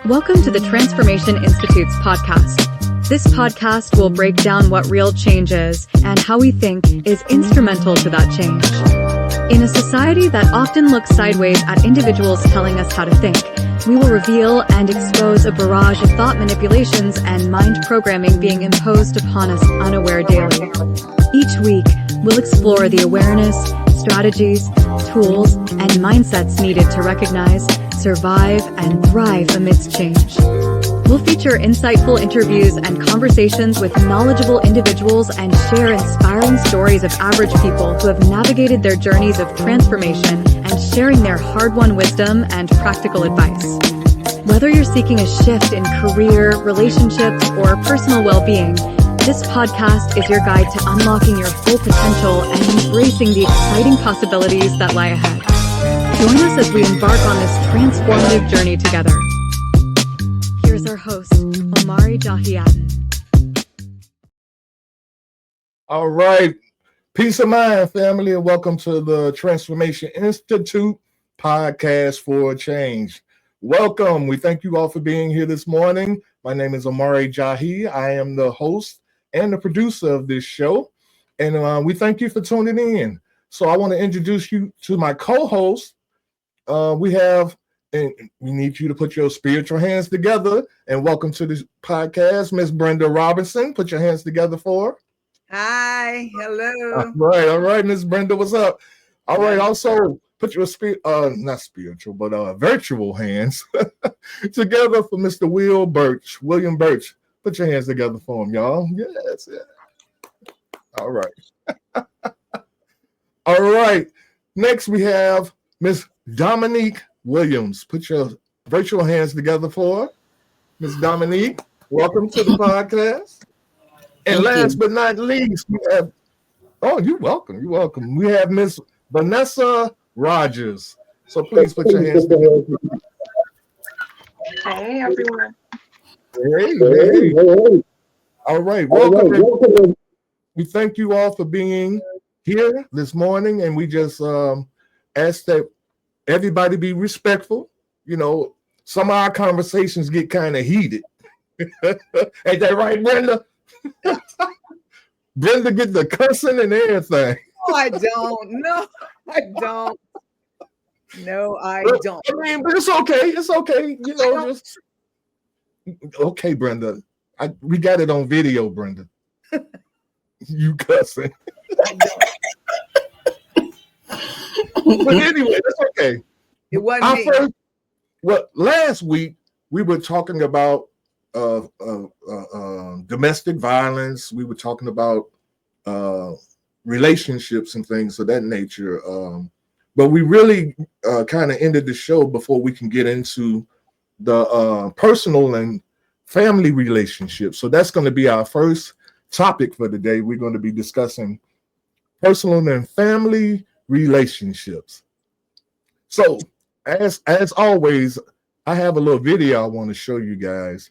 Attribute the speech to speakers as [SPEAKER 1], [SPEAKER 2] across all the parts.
[SPEAKER 1] Welcome to the Transformation Institute's podcast. This podcast will break down what real change is and how we think is instrumental to that change. In a society that often looks sideways at individuals telling us how to think, we will reveal and expose a barrage of thought manipulations and mind programming being imposed upon us unaware daily. Each week, we'll explore the awareness, strategies, tools, and mindsets needed to recognize, survive, and thrive amidst change. We'll feature insightful interviews and conversations with knowledgeable individuals and share inspiring stories of average people who have navigated their journeys of transformation and sharing their hard-won wisdom and practical advice. Whether you're seeking a shift in career, relationships, or personal well-being, this podcast is your guide to unlocking your full potential and embracing the exciting possibilities that lie ahead. Join us as we embark on this transformative journey together. Here's our host, Omari, Jahi.
[SPEAKER 2] All right. Peace of mind, family, and welcome to the Transformation Institute podcast for change. Welcome. We thank you all for being here this morning. My name is Omari Jahi. I am the host and the producer of this show, and we thank you for tuning in. So I want to introduce you to my co-host. And we need you to put your spiritual hands together and welcome to this podcast, Miss Brenda Robinson. Put your hands together for her.
[SPEAKER 3] Hi, hello.
[SPEAKER 2] All right, Miss Brenda, what's up? All right, also put your not spiritual, but virtual hands together for Mr. William Birch. Put your hands together for him, y'all. Yes. All right. All right. Next, we have Miss Dominique Williams. Put your virtual hands together for her. Miss Dominique, welcome to the podcast. And last but not least, we have, you're welcome. You're welcome. We have Miss Vanessa Rogers. So please put your hands together.
[SPEAKER 4] Hey, everyone.
[SPEAKER 2] Hey. All right. Welcome. We thank you all for being here this morning, and we just ask that everybody be respectful. You know, some of our conversations get kind of heated. Ain't that right, Brenda? Brenda get the cussing and everything.
[SPEAKER 3] No, I don't. No, I don't.
[SPEAKER 2] I mean, but it's okay. It's okay. You know, just okay, Brenda. We got it on video, Brenda. You cussing. But anyway, that's okay.
[SPEAKER 3] It wasn't me.
[SPEAKER 2] Last week we were talking about domestic violence. We were talking about relationships and things of that nature. But we really kind of ended the show before we can get into the personal and family relationships. So that's going to be our first topic for today. We're going to be discussing personal and family relationships. So as always, I have a little video I want to show you guys.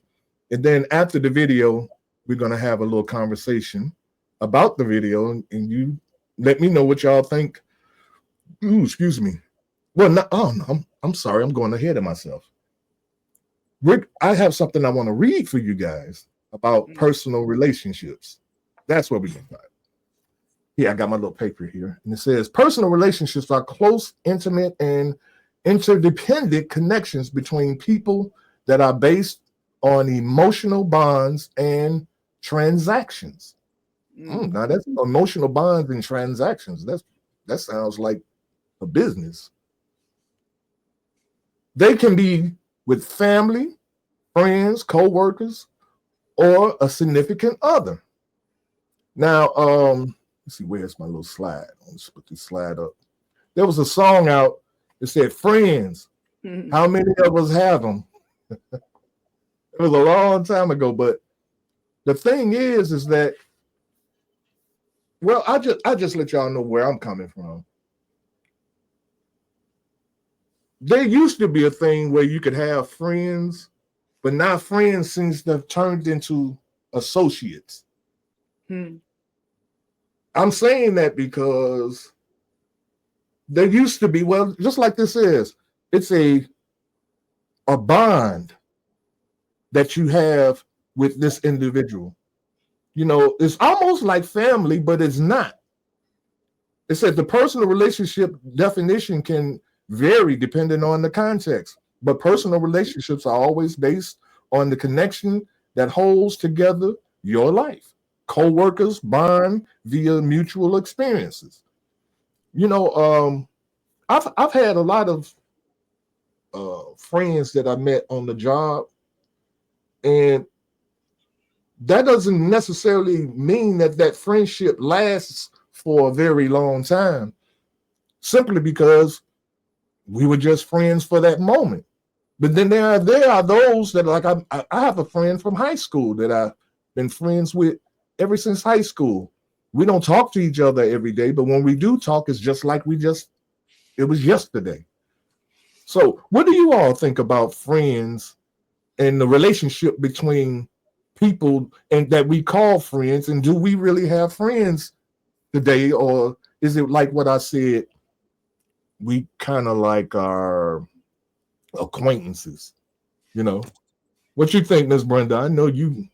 [SPEAKER 2] And then after the video, we're going to have a little conversation about the video, and you let me know what y'all think. Ooh, excuse me. Well, no, I'm sorry. I'm going ahead of myself. I have something I want to read for you guys about personal relationships. That's what we're going to find. Yeah, I got my little paper here. And it says, personal relationships are close, intimate, and interdependent connections between people that are based on emotional bonds and transactions. Now that's emotional bonds and transactions. That sounds like a business. They can be with family, friends, co-workers, or a significant other. Now, let's see, where's my little slide? Let's put this slide up. There was a song out that said, "Friends, how many of us have them?" It was a long time ago, but the thing is that, well, I just let y'all know where I'm coming from. There used to be a thing where you could have friends, but now friends seems to have turned into associates. I'm saying that because there used to be, well, just like this is, it's a bond that you have with this individual. You know, it's almost like family, but it's not. It said the personal relationship definition can vary depending on the context, but personal relationships are always based on the connection that holds together your life. Co-workers bond via mutual experiences. You know, I've had a lot of friends that I met on the job, and that doesn't necessarily mean that that friendship lasts for a very long time, simply because we were just friends for that moment. But then there are those that, like, I have a friend from high school that I've been friends with ever since high school. We don't talk to each other every day, but when we do talk, it's just like it was yesterday. So what do you all think about friends and the relationship between people and that we call friends? And do we really have friends today? Or is it like what I said, we kind of like our acquaintances? You know, what you think, Miss Brenda? I know you.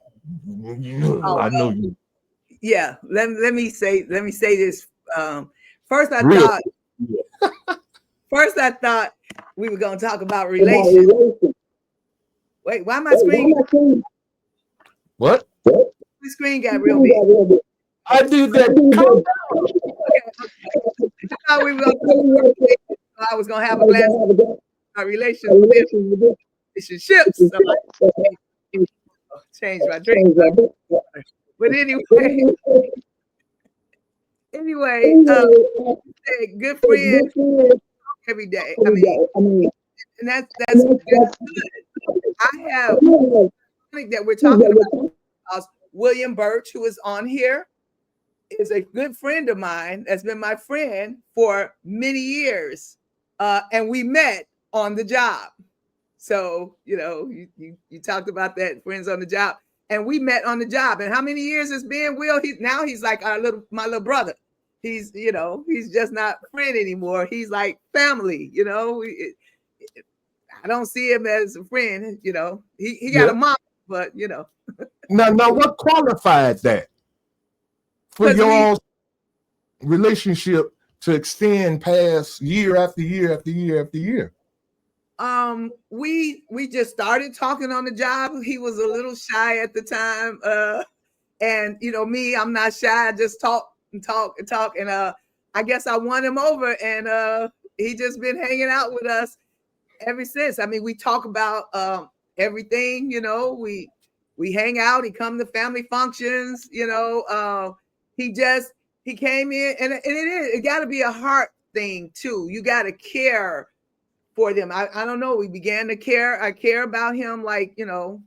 [SPEAKER 2] I know you.
[SPEAKER 3] Yeah, let me say this. First,
[SPEAKER 2] Real.
[SPEAKER 3] I thought we were going to talk about relations. Wait, why my screen?
[SPEAKER 2] What?
[SPEAKER 3] The screen got real big.
[SPEAKER 2] I did that.
[SPEAKER 3] I thought we were going to I was going to have a glass of relationships. So I changed my drink. But anyway, good friend every day. I mean, and that's good. I have that we're talking about William Birch, who is on here, is a good friend of mine. That's been my friend for many years, and we met on the job. So you know, you talked about that, friends on the job, and we met on the job. And how many years it's been? Will, he's like my little brother. He's just not friend anymore. He's like family. You know, I don't see him as a friend. You know, he got a mom, but you know.
[SPEAKER 2] Now, what qualified that for your relationship to extend past year after year after year after year?
[SPEAKER 3] We just started talking on the job. He was a little shy at the time, and you know me, I'm not shy. I just talk, and I guess I won him over, and he just been hanging out with us ever since. I mean, we talk about everything. You know, we hang out. He come to family functions. You know, he came in, and it got to be a heart thing too. You got to care for them. I don't know. We began to care. I care about him, like, you know.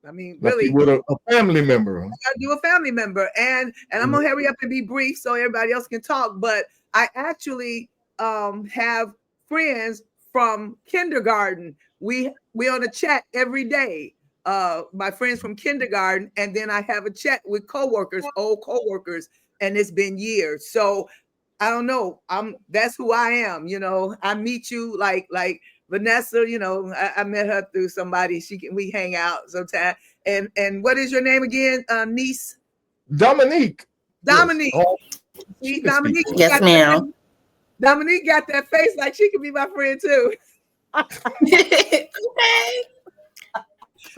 [SPEAKER 3] I mean, really,
[SPEAKER 2] with a family member.
[SPEAKER 3] I gotta do a family member, and I'm gonna hurry up and be brief so everybody else can talk. But I actually have friends from kindergarten. We on a chat every day. My friends from kindergarten, and then I have a chat with old coworkers, and it's been years. So I don't know. That's who I am. You know, I meet you like Vanessa. You know, I met her through somebody. We hang out sometimes. And what is your name again, niece?
[SPEAKER 2] Dominique.
[SPEAKER 3] Dominique.
[SPEAKER 2] Yes. Oh,
[SPEAKER 3] see, Dominique.
[SPEAKER 4] Yes, ma'am.
[SPEAKER 3] Dominique got that face like she could be my friend too.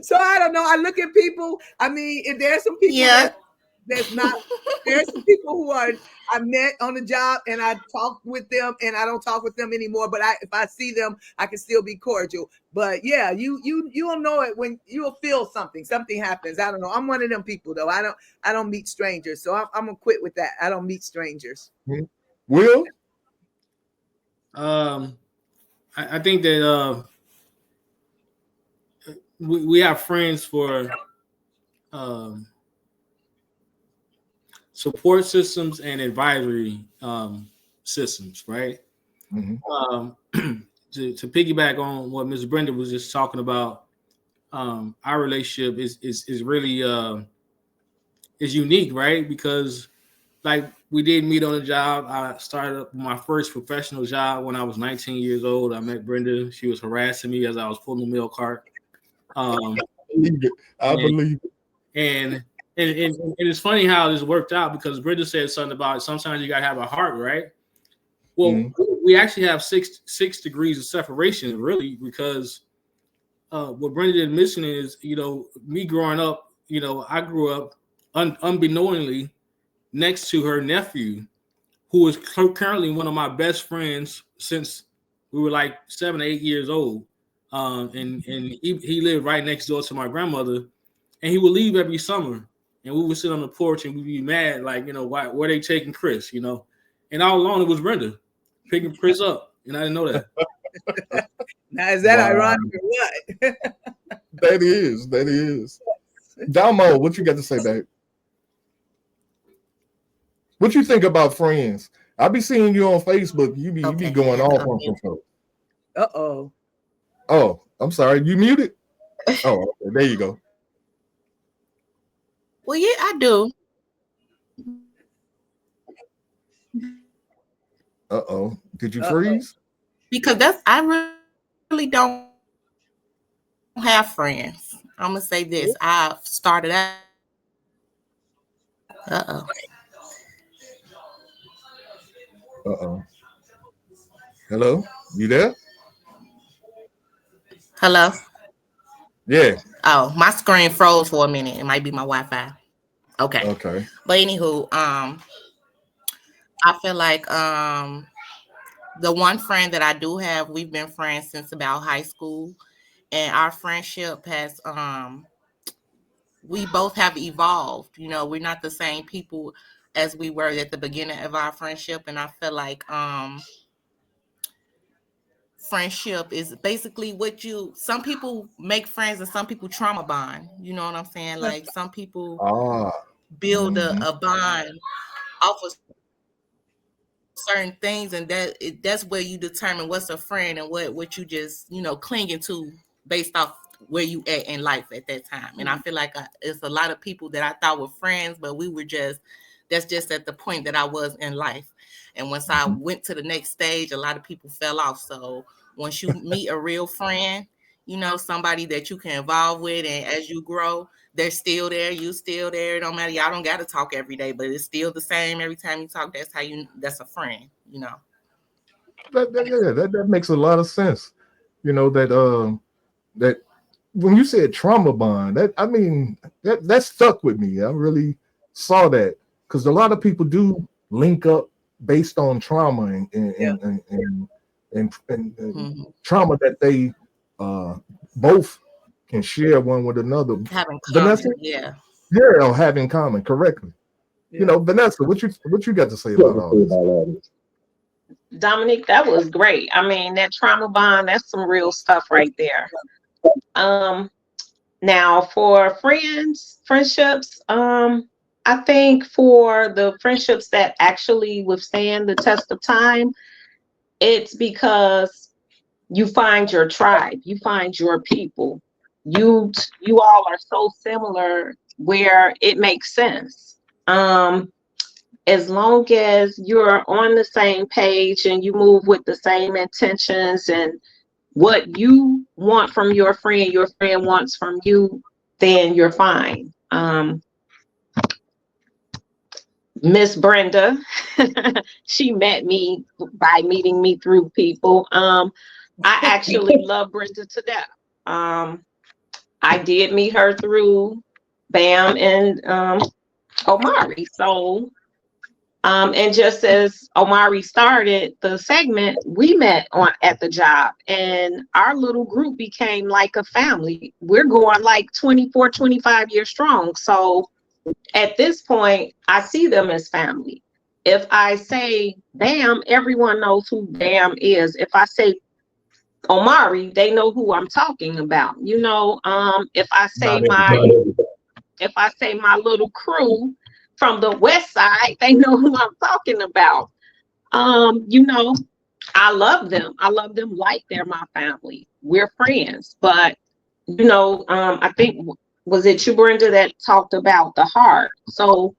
[SPEAKER 3] So I don't know. I look at people. I mean, if there's some people there's not. There's some people who I met on the job, and I talk with them, and I don't talk with them anymore. But if I see them, I can still be cordial. But yeah, you'll know it when you'll feel something. Something happens. I don't know. I'm one of them people though. I don't meet strangers. So I'm gonna quit with that. I don't meet strangers.
[SPEAKER 2] Will?
[SPEAKER 5] I think that we have friends for support systems and advisory systems, right? Mm-hmm. To piggyback on what Ms. Brenda was just talking about, our relationship is really is unique, right? Because like we did meet on a job. I started my first professional job when I was 19 years old. I met Brenda. She was harassing me as I was pulling the milk cart.
[SPEAKER 2] believe it. I believe it.
[SPEAKER 5] And it's funny how this worked out because Brenda said something about sometimes you gotta have a heart, right? Well, we actually have six degrees of separation, really, because what Brenda didn't mention is, me growing up, I grew up unbeknowingly next to her nephew, who is currently one of my best friends since we were like 7 or 8 years old. And he lived right next door to my grandmother, and he would leave every summer, and we would sit on the porch and we'd be mad, like, where they taking Chris, and all along it was Brenda picking Chris up, and I didn't know that.
[SPEAKER 3] Now, is that ironic or what?
[SPEAKER 2] That is. Damo, what you got to say, babe? What you think about friends? I be seeing you on Facebook. You be going off on some folks.
[SPEAKER 3] Uh-oh.
[SPEAKER 2] Oh, I'm sorry. You muted? Oh, okay. There you go.
[SPEAKER 4] Well, yeah, I do.
[SPEAKER 2] Uh-oh. Did you freeze?
[SPEAKER 4] Because I really don't have friends. I'm gonna say this. I started out.
[SPEAKER 2] Hello? You there?
[SPEAKER 4] Hello?
[SPEAKER 2] Yeah.
[SPEAKER 4] Oh, my screen froze for a minute. It might be my Wi-Fi. Okay. But anywho, I feel like the one friend that I do have, we've been friends since about high school, and our friendship has we both have evolved. We're not the same people as we were at the beginning of our friendship, and I feel like friendship is basically some people make friends and some people trauma bond. You know what I'm saying? Like some people build a bond off of certain things, and that's where you determine what's a friend and what you just clinging to based off where you at in life at that time. And I feel like it's a lot of people that I thought were friends, but that's just at the point that I was in life. And once I went to the next stage, a lot of people fell off. So once you meet a real friend, somebody that you can involve with, and as you grow, they're still there, you still there. It don't matter. Y'all don't got to talk every day, but it's still the same every time you talk. That's a friend,
[SPEAKER 2] That makes a lot of sense. That when you said trauma bond, that stuck with me. I really saw that because a lot of people do link up based on trauma and trauma that they both can share one with another.
[SPEAKER 4] Having
[SPEAKER 2] Vanessa, have in common correctly. Vanessa, what you got to say about all this?
[SPEAKER 6] Dominique, that was great. I mean, that trauma bond, that's some real stuff right there. Now for friendships, I think for the friendships that actually withstand the test of time, it's because you find your tribe, you find your people. You all are so similar where it makes sense. As long as you're on the same page and you move with the same intentions and what you want from your friend wants from you, then you're fine. Miss Brenda, she met me by meeting me through people. I actually love Brenda to death. I did meet her through Bam and Omari. So, and just as Omari started the segment, we met at the job, and our little group became like a family. We're going like 24, 25 years strong. So at this point, I see them as family. If I say Bam, everyone knows who Bam is. If I say Omari, they know who I'm talking about. If I say my little crew from the West Side, they know who I'm talking about. I love them. I love them like they're my family. We're friends. But, I think, was it you, Brenda, that talked about the heart? So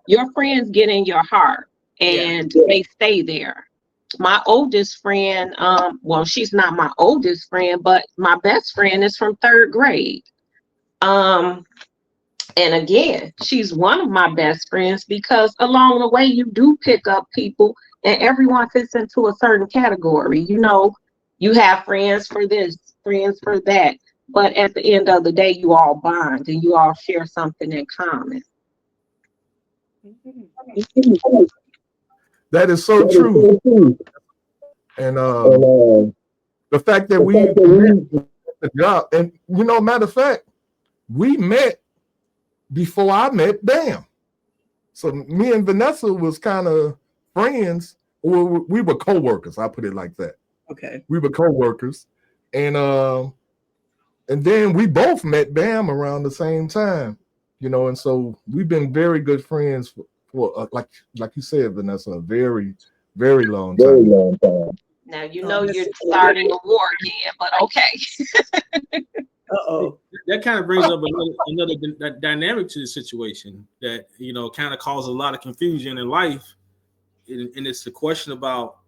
[SPEAKER 6] your friends get in your heart and they stay there. My oldest friend, well, she's not my oldest friend, but my best friend is from 3rd grade. And again, she's one of my best friends because along the way you do pick up people and everyone fits into a certain category. You know, you have friends for this, friends for that. But at the end of the day, you all bond and you all share something in common.
[SPEAKER 2] That is so true. And the fact that we met the job, and you know, matter of fact, we met before I met Bam. So me and Vanessa was kind of friends, or we were co-workers. I put it like that.
[SPEAKER 3] Okay.
[SPEAKER 2] We were co-workers, and then we both met Bam around the same time, you know, and so we've been very good friends for like you said, Vanessa, a very, very long time.
[SPEAKER 6] Now you know you're starting a war again, but okay.
[SPEAKER 5] That kind of brings up another dynamic to the situation that, you know, kind of causes a lot of confusion in life, and it's the question about,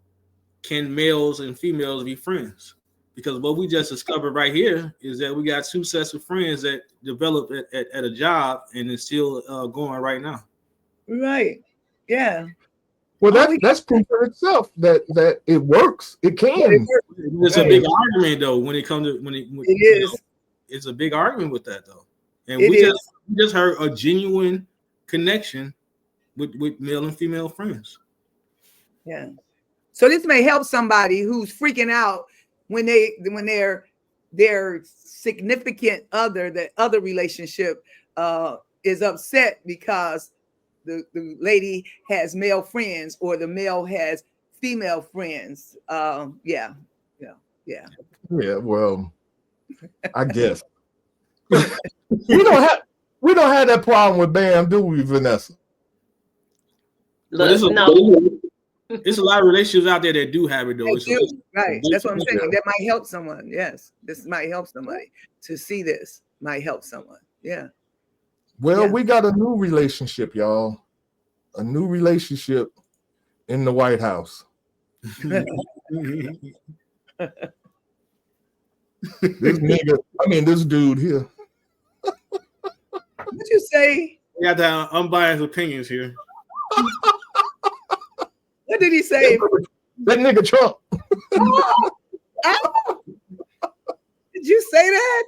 [SPEAKER 5] can males and females be friends? Because what we just discovered right here is that we got two sets of friends that developed at a job and it's still going right now.
[SPEAKER 3] Right. Yeah.
[SPEAKER 2] Well, that's proof for itself that it works. It can.
[SPEAKER 5] It's a big argument though when it comes to when it is. Know, it's a big argument with that though, and we just heard a genuine connection with male and female friends.
[SPEAKER 3] Yeah. So this may help somebody who's freaking out when their significant other, the other relationship is upset because the lady has male friends or the male has female friends. Yeah.
[SPEAKER 2] Well, I guess we don't have that problem with Bam, do we, Vanessa?
[SPEAKER 5] There's a lot of relationships out there that do have it though.
[SPEAKER 3] Right. That's what I'm saying. That might help someone. Yes. This might help somebody to see this. Might help someone. Yeah.
[SPEAKER 2] Well, we got a new relationship, y'all. A new relationship in the White House. This dude here.
[SPEAKER 3] What'd you say?
[SPEAKER 5] We got the unbiased opinions here.
[SPEAKER 3] What did he say?
[SPEAKER 2] That nigga Trump.
[SPEAKER 3] Did you say that?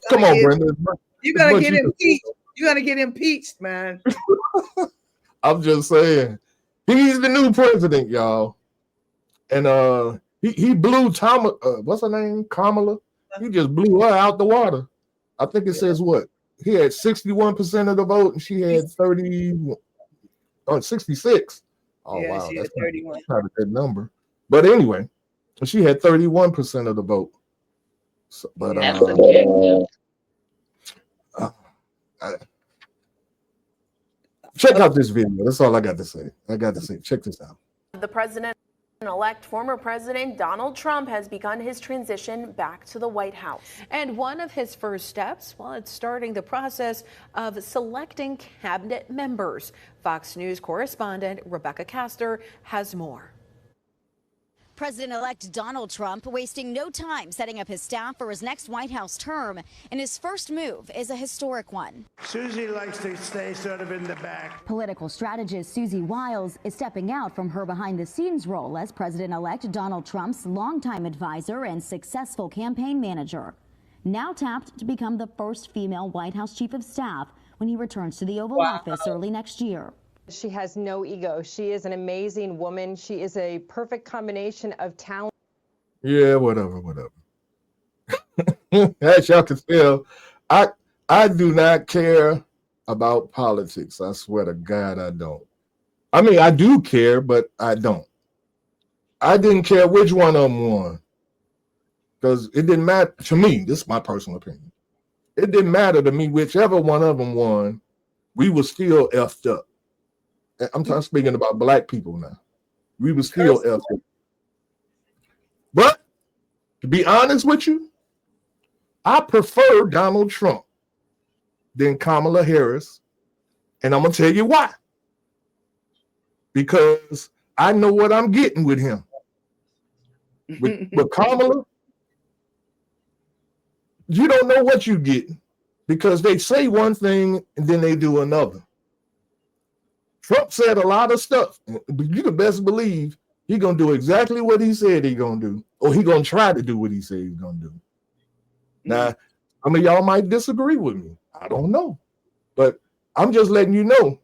[SPEAKER 2] Come on, Brenda.
[SPEAKER 3] You're gonna get impeached. You're gonna get impeached, man.
[SPEAKER 2] I'm just saying. He's the new president, y'all. And he blew what's her name? Kamala. He just blew her out the water. I think it says what? He had 61% of the vote and she had 66. Oh, yeah, wow. That's 31. Not a good number. But anyway, she had 31% of the vote. So, but check out this video. That's all I got to say. Check this out.
[SPEAKER 7] The president-elect, former President Donald Trump, has begun his transition back to the White House.
[SPEAKER 8] And one of his first steps, well, it's starting the process of selecting cabinet members. Fox News correspondent Rebecca Castor has more.
[SPEAKER 9] President-elect Donald Trump wasting no time setting up his staff for his next White House term, and his first move is a historic one.
[SPEAKER 10] Susie likes to stay sort of in the back.
[SPEAKER 9] Political strategist Susie Wiles is stepping out from her behind-the-scenes role as President-elect Donald Trump's longtime advisor and successful campaign manager. Now tapped to become the first female White House chief of staff when he returns to the Oval Office early next year.
[SPEAKER 11] She has no ego. She is an amazing woman. She is a perfect combination of talent.
[SPEAKER 2] Yeah, whatever. As y'all can tell, I do not care about politics. I swear to God, I don't. I mean, I do care, but I don't. I didn't care which one of them won because it didn't matter to me. This is my personal opinion. It didn't matter to me whichever one of them won. We were still effed up. I'm speaking about black people now. We were still effed up. But to be honest with you, I prefer Donald Trump than Kamala Harris. And I'm going to tell you why. Because I know what I'm getting with him. With Kamala, you don't know what you get because they say one thing and then they do another. Trump said a lot of stuff, but you can best believe he's going to do exactly what he said he's going to do, or he's going to try to do what he said he's going to do. Now, some of y'all might disagree with me. I don't know. But I'm just letting you know,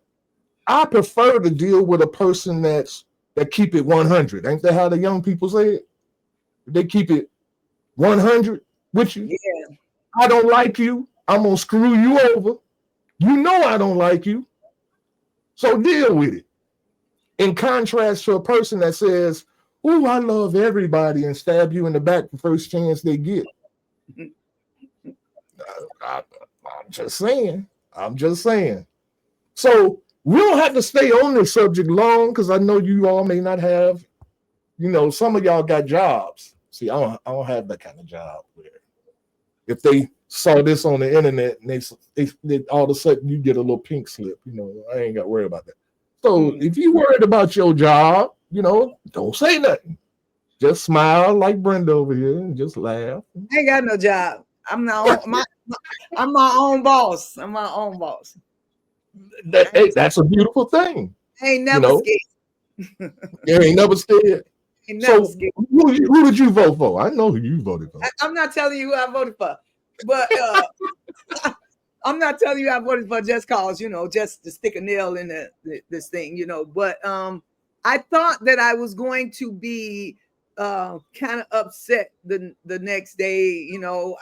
[SPEAKER 2] I prefer to deal with a person that keep it 100. Ain't that how the young people say it? They keep it 100 with you.
[SPEAKER 3] Yeah.
[SPEAKER 2] I don't like you. I'm going to screw you over. You know I don't like you. So deal with it. In contrast to a person that says, "Oh, I love everybody," and stab you in the back the first chance they get. I'm just saying. So we don't have to stay on this subject long because I know you all may not have, some of y'all got jobs. See, I don't have that kind of job where if they saw this on the internet and they all of a sudden you get a little pink slip, I ain't got to worry about that. So if you worried about your job, don't say nothing. Just smile like Brenda over here and just laugh.
[SPEAKER 3] I ain't got no job. I'm my own boss. I'm my own boss.
[SPEAKER 2] That's a beautiful thing.
[SPEAKER 3] I ain't never scared.
[SPEAKER 2] You ain't never scared.
[SPEAKER 3] Ain't never
[SPEAKER 2] So
[SPEAKER 3] scared.
[SPEAKER 2] who did you vote for? I know who you voted for.
[SPEAKER 3] I'm not telling you who I voted for, but I'm not telling you I voted for just cause, just to stick a nail in this thing, But I thought that I was going to be kind of upset the next day.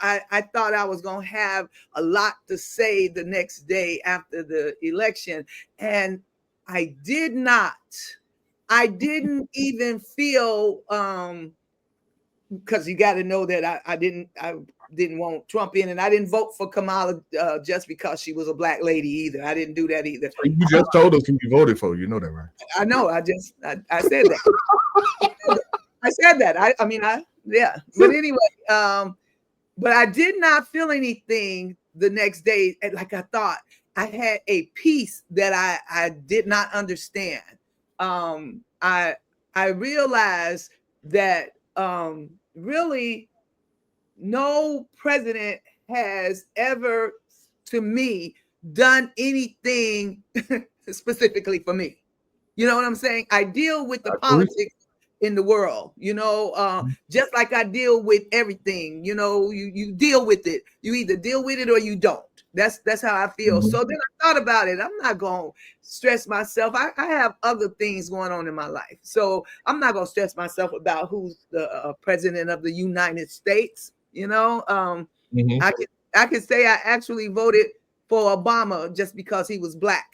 [SPEAKER 3] I thought I was going to have a lot to say the next day after the election, and I did not. I didn't even feel because you got to know that I didn't want Trump in, and I didn't vote for Kamala just because she was a black lady either. I didn't do that either.
[SPEAKER 2] You just told us who you voted for. You know that, right?
[SPEAKER 3] I know. I said that. I said that. Yeah. But anyway, but I did not feel anything the next day. Like I thought I had a peace that I did not understand. I realized that really no president has ever, to me, done anything specifically for me. You know what I'm saying? I deal with the politics in the world, just like I deal with everything. You deal with it. You either deal with it or you don't. That's how I feel. So then I thought about it. I'm not going to stress myself. I have other things going on in my life. So I'm not going to stress myself about who's the president of the United States. I could say I actually voted for Obama just because he was black.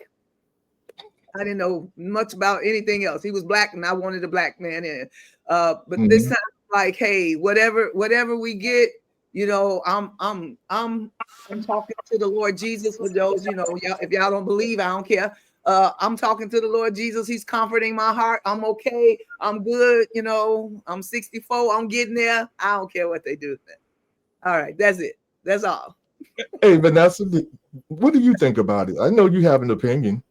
[SPEAKER 3] I didn't know much about anything else. He was black and I wanted a black man in. But this time, like, hey, whatever we get, I'm talking to the Lord Jesus. For those, if y'all don't believe, I don't care. I'm talking to the Lord Jesus. He's comforting my heart. I'm okay. I'm good. I'm 64. I'm getting there. I don't care what they do. All right. That's it. That's all.
[SPEAKER 2] Hey, Vanessa, what do you think about it? I know you have an opinion.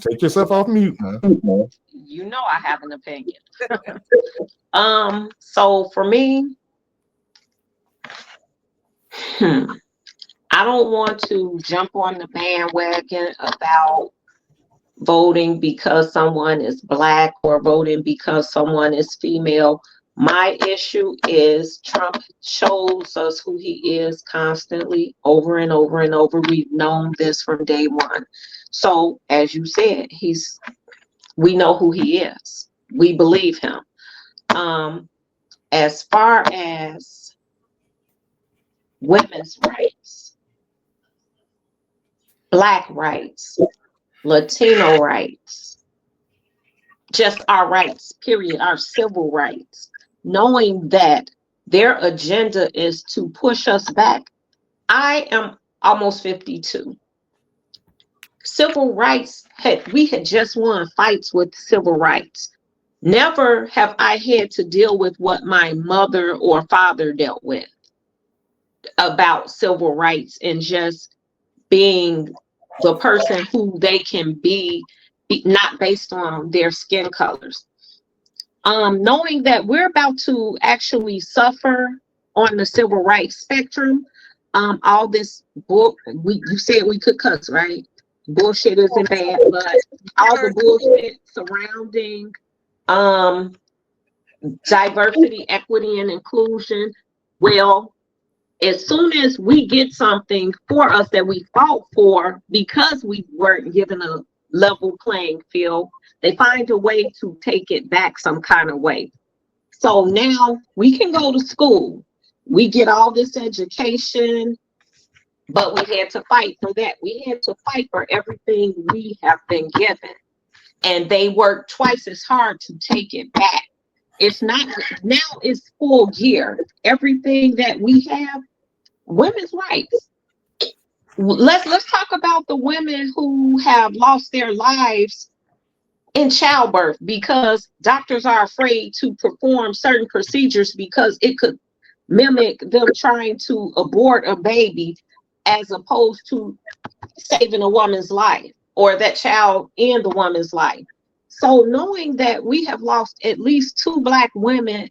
[SPEAKER 2] Take yourself off mute, man.
[SPEAKER 6] I have an opinion. So for me, I don't want to jump on the bandwagon about voting because someone is black or voting because someone is female. My issue is Trump shows us who he is constantly, over and over and over. We've known this from day one. So, as you said, we know who he is. We believe him. As far as women's rights, black rights, Latino rights, just our rights, period, our civil rights, knowing that their agenda is to push us back. I am almost 52. Civil rights, we had just won fights with civil rights. Never have I had to deal with what my mother or father dealt with about civil rights and just being the person who they can be not based on their skin colors. Knowing that we're about to actually suffer on the civil rights spectrum. All this book, you said we could cuss, right? Bullshit isn't bad, but all the bullshit surrounding diversity, equity, and inclusion. Well, as soon as we get something for us that we fought for because we weren't given a level playing field, they find a way to take it back some kind of way. So now we can go to school. We get all this education, but we had to fight for that. We had to fight for everything we have been given. And they work twice as hard to take it back. It's not, now it's full gear. Everything that we have, women's rights. Let's talk about the women who have lost their lives in childbirth because doctors are afraid to perform certain procedures because it could mimic them trying to abort a baby as opposed to saving a woman's life or that child in the woman's life. So knowing that we have lost at least 2 Black women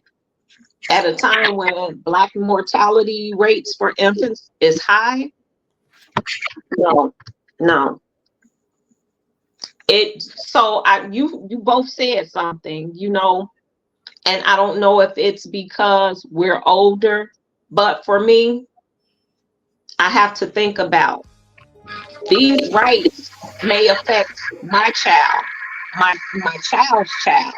[SPEAKER 6] at a time when Black mortality rates for infants is high, no. You both said something, and I don't know if it's because we're older, but for me, I have to think about these rights may affect my child, my child's child,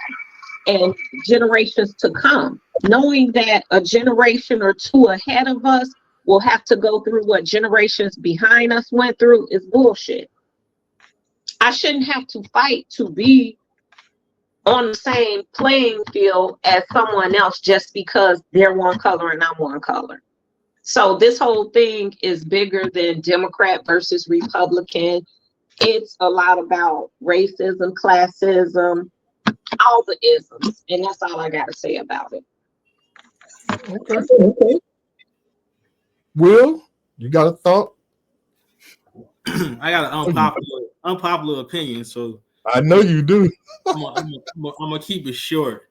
[SPEAKER 6] and generations to come. Knowing that a generation or 2 ahead of us will have to go through what generations behind us went through is bullshit. I shouldn't have to fight to be on the same playing field as someone else just because they're one color and I'm one color. So this whole thing is bigger than Democrat versus Republican. It's a lot about racism, classism, all the isms, and that's all I got to say about it.
[SPEAKER 2] Okay. Will, you got a thought?
[SPEAKER 5] I got an unpopular opinion, so
[SPEAKER 2] I know you do.
[SPEAKER 5] I'm gonna keep it short.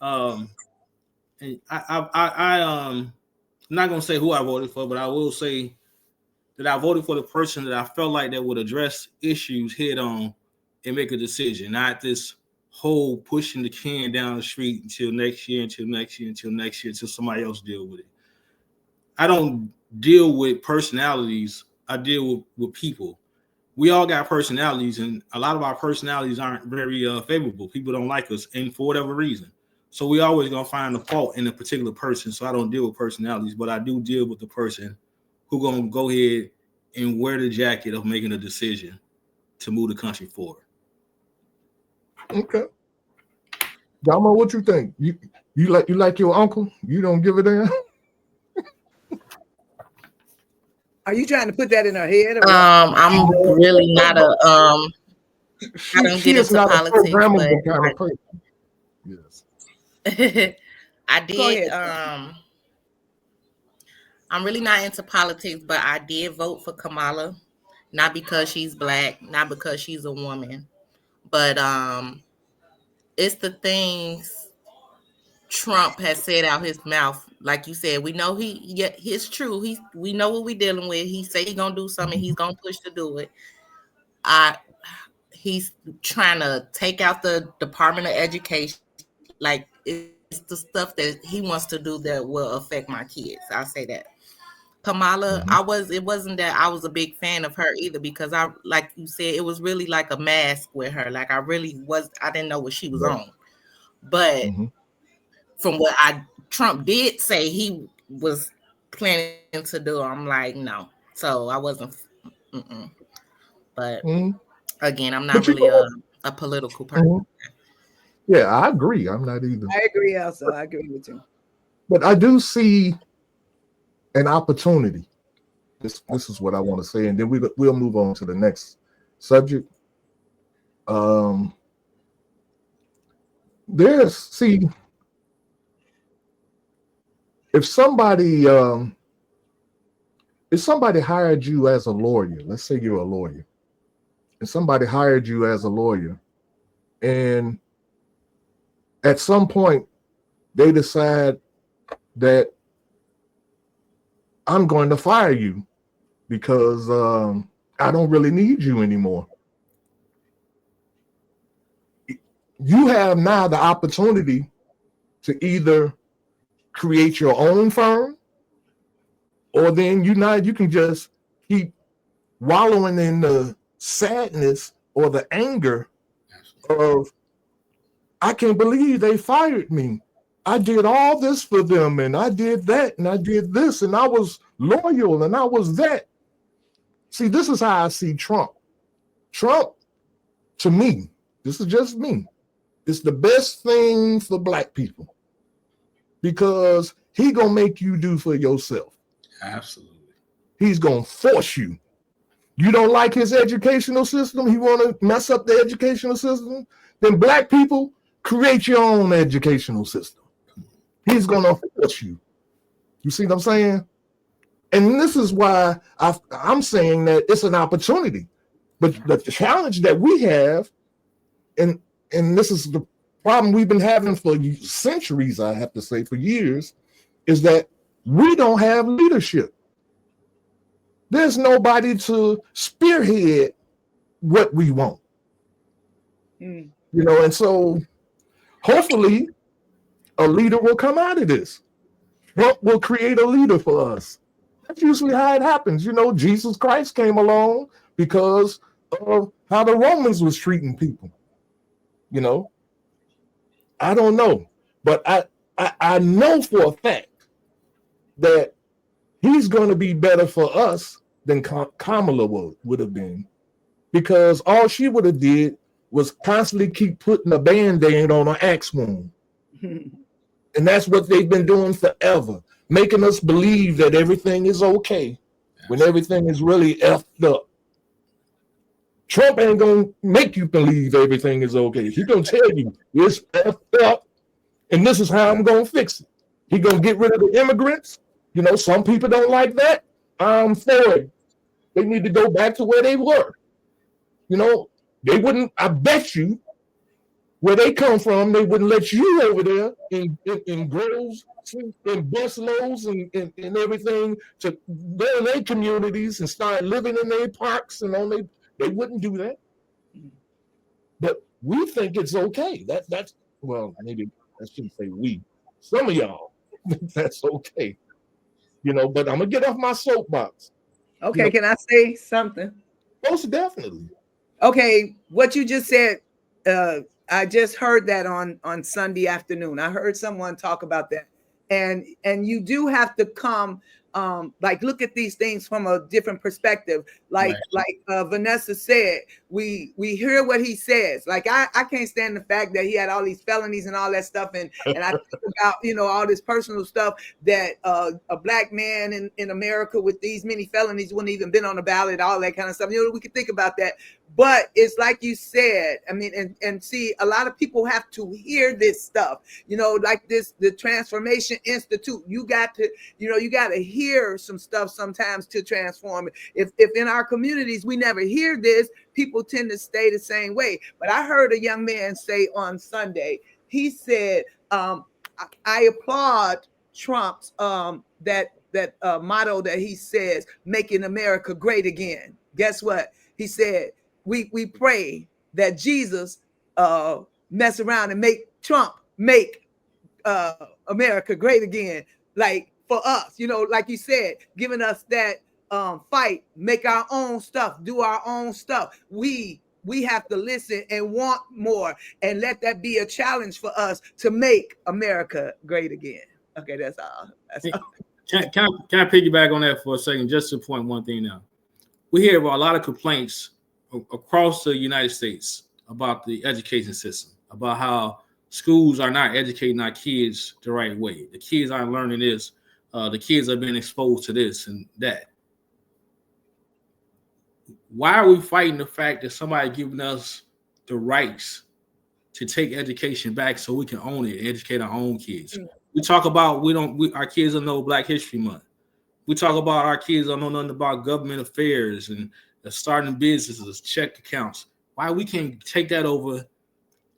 [SPEAKER 5] And I'm not gonna say who I voted for, but I will say that I voted for the person that I felt like that would address issues head on and make a decision, not this whole pushing the can down the street until next year, until somebody else deal with it. I don't deal with personalities. I deal with people. We all got personalities, and a lot of our personalities aren't very favorable. People don't like us, and for whatever reason. So we always gonna find a fault in a particular person. So I don't deal with personalities, but I do deal with the person who gonna go ahead and wear the jacket of making a decision to move the country forward.
[SPEAKER 2] Okay. Yama, what you think? You like your uncle? You don't give a damn?
[SPEAKER 3] Are you trying to put that in her head? Or
[SPEAKER 4] I'm really not a I don't get into politics, but
[SPEAKER 2] kind of person. Yes.
[SPEAKER 4] I did. I'm really not into politics, but I did vote for Kamala, not because she's Black, not because she's a woman, but it's the things Trump has said out his mouth. Like you said, we know it's true. We know what we're dealing with. He say he's gonna do something. He's gonna push to do it. He's trying to take out the Department of Education. Like it's the stuff that he wants to do that will affect my kids. I'll say that. Kamala, it wasn't that I was a big fan of her either, because like you said, it was really like a mask with her. Like I didn't know what she was on. But from what Trump did say he was planning to do, I'm like, no. So I wasn't. But again, I'm not really a political person.
[SPEAKER 2] Yeah, I agree. I'm not either.
[SPEAKER 3] I agree also. I agree with you.
[SPEAKER 2] But I do see an opportunity. This is what I want to say, and then we'll move on to the next subject. If somebody hired you as a lawyer, let's say you're a lawyer, and somebody hired you as a lawyer, and at some point they decide that I'm going to fire you because I don't really need you anymore. You have now the opportunity to either create your own firm, or then you can just keep wallowing in the sadness or the anger of, I can't believe they fired me. I did all this for them, and I did that, and I did this, and I was loyal, and I was that. See, this is how I see Trump. Trump, to me, this is just me, it's the best thing for Black people because he gonna make you do for yourself.
[SPEAKER 5] Absolutely.
[SPEAKER 2] He's gonna force you. You don't like his educational system? He want to mess up the educational system? Then Black people, create your own educational system. He's going to force you. You see what I'm saying? And this is why I'm saying that it's an opportunity. But the challenge that we have, and this is the problem we've been having for centuries, I have to say, for years, is that we don't have leadership. There's nobody to spearhead what we want. You know, and so hopefully a leader will come out of this. Trump will create a leader for us. That's usually how it happens. You know, Jesus Christ came along because of how the Romans was treating people. You know, I don't know, but I know for a fact that he's going to be better for us than Kamala would have been, because all she would have did was constantly keep putting a Band-Aid on her axe wound. And that's what they've been doing forever, making us believe that everything is okay when everything is really effed up. Trump ain't going to make you believe everything is okay. He's going to tell you it's effed up, and this is how I'm going to fix it. He's going to get rid of the immigrants. You know, some people don't like that. I'm for it. They need to go back to where they were. You know, they wouldn't, I bet you, where they come from, they wouldn't let you over there in groves and bus loads and everything to go in their communities and start living in their parks and on they wouldn't do that. But we think it's okay. That's well, maybe I shouldn't say we. Some of y'all think that's okay. You know, but I'm gonna get off my soapbox.
[SPEAKER 3] Okay,
[SPEAKER 2] you know,
[SPEAKER 3] can I say something?
[SPEAKER 2] Most definitely.
[SPEAKER 3] Okay, what you just said, I just heard that on Sunday afternoon. I heard someone talk about that, and you do have to come like look at these things from a different perspective. Like Vanessa said, we hear what he says. Like I can't stand the fact that he had all these felonies and all that stuff, and I think about, you know, all this personal stuff that a Black man in America with these many felonies wouldn't even been on the ballot, all that kind of stuff. You know, we could think about that. But it's like you said, I mean, and see, a lot of people have to hear this stuff, you know, like the Transformation Institute. You got to, you know, you got to hear some stuff sometimes to transform it. If in our communities we never hear this, people tend to stay the same way. But I heard a young man say on Sunday, he said, I applaud Trump's that motto that he says, making America great again. Guess what? He said, we pray that Jesus mess around and make Trump make America great again. Like for us, you know, like you said, giving us that fight, make our own stuff, do our own stuff. We have to listen and want more, and let that be a challenge for us to make America great again. Okay, that's all. That's all.
[SPEAKER 5] Can I piggyback on that for a second, just to point one thing out? We hear about a lot of complaints across the United States about the education system, about how schools are not educating our kids the right way. The kids aren't learning this. The kids are being exposed to this and that. Why are we fighting the fact that somebody giving us the rights to take education back so we can own it and educate our own kids? We talk about our kids don't know Black History Month. We talk about our kids don't know nothing about government affairs and starting businesses, check accounts. Why we can't take that over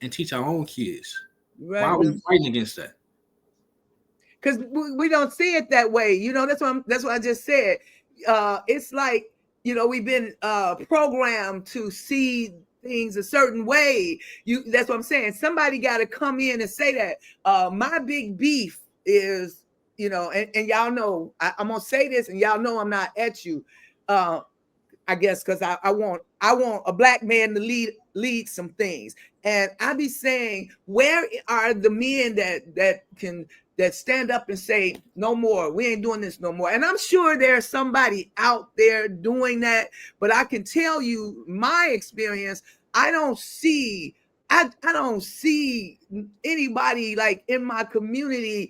[SPEAKER 5] and teach our own kids? Right. Why are we fighting against that?
[SPEAKER 3] because we don't see it that way. You know, that's what I just said. It's like, you know, we've been programmed to see things a certain way. That's what I'm saying. Somebody got to come in and say that. My big beef is, you know, and y'all know, I'm gonna say this, and y'all know I'm not at you. I guess because I want a black man to lead some things. And I be saying, where are the men that stand up and say, no more, we ain't doing this no more? And I'm sure there's somebody out there doing that, but I can tell you my experience, I don't see anybody like in my community.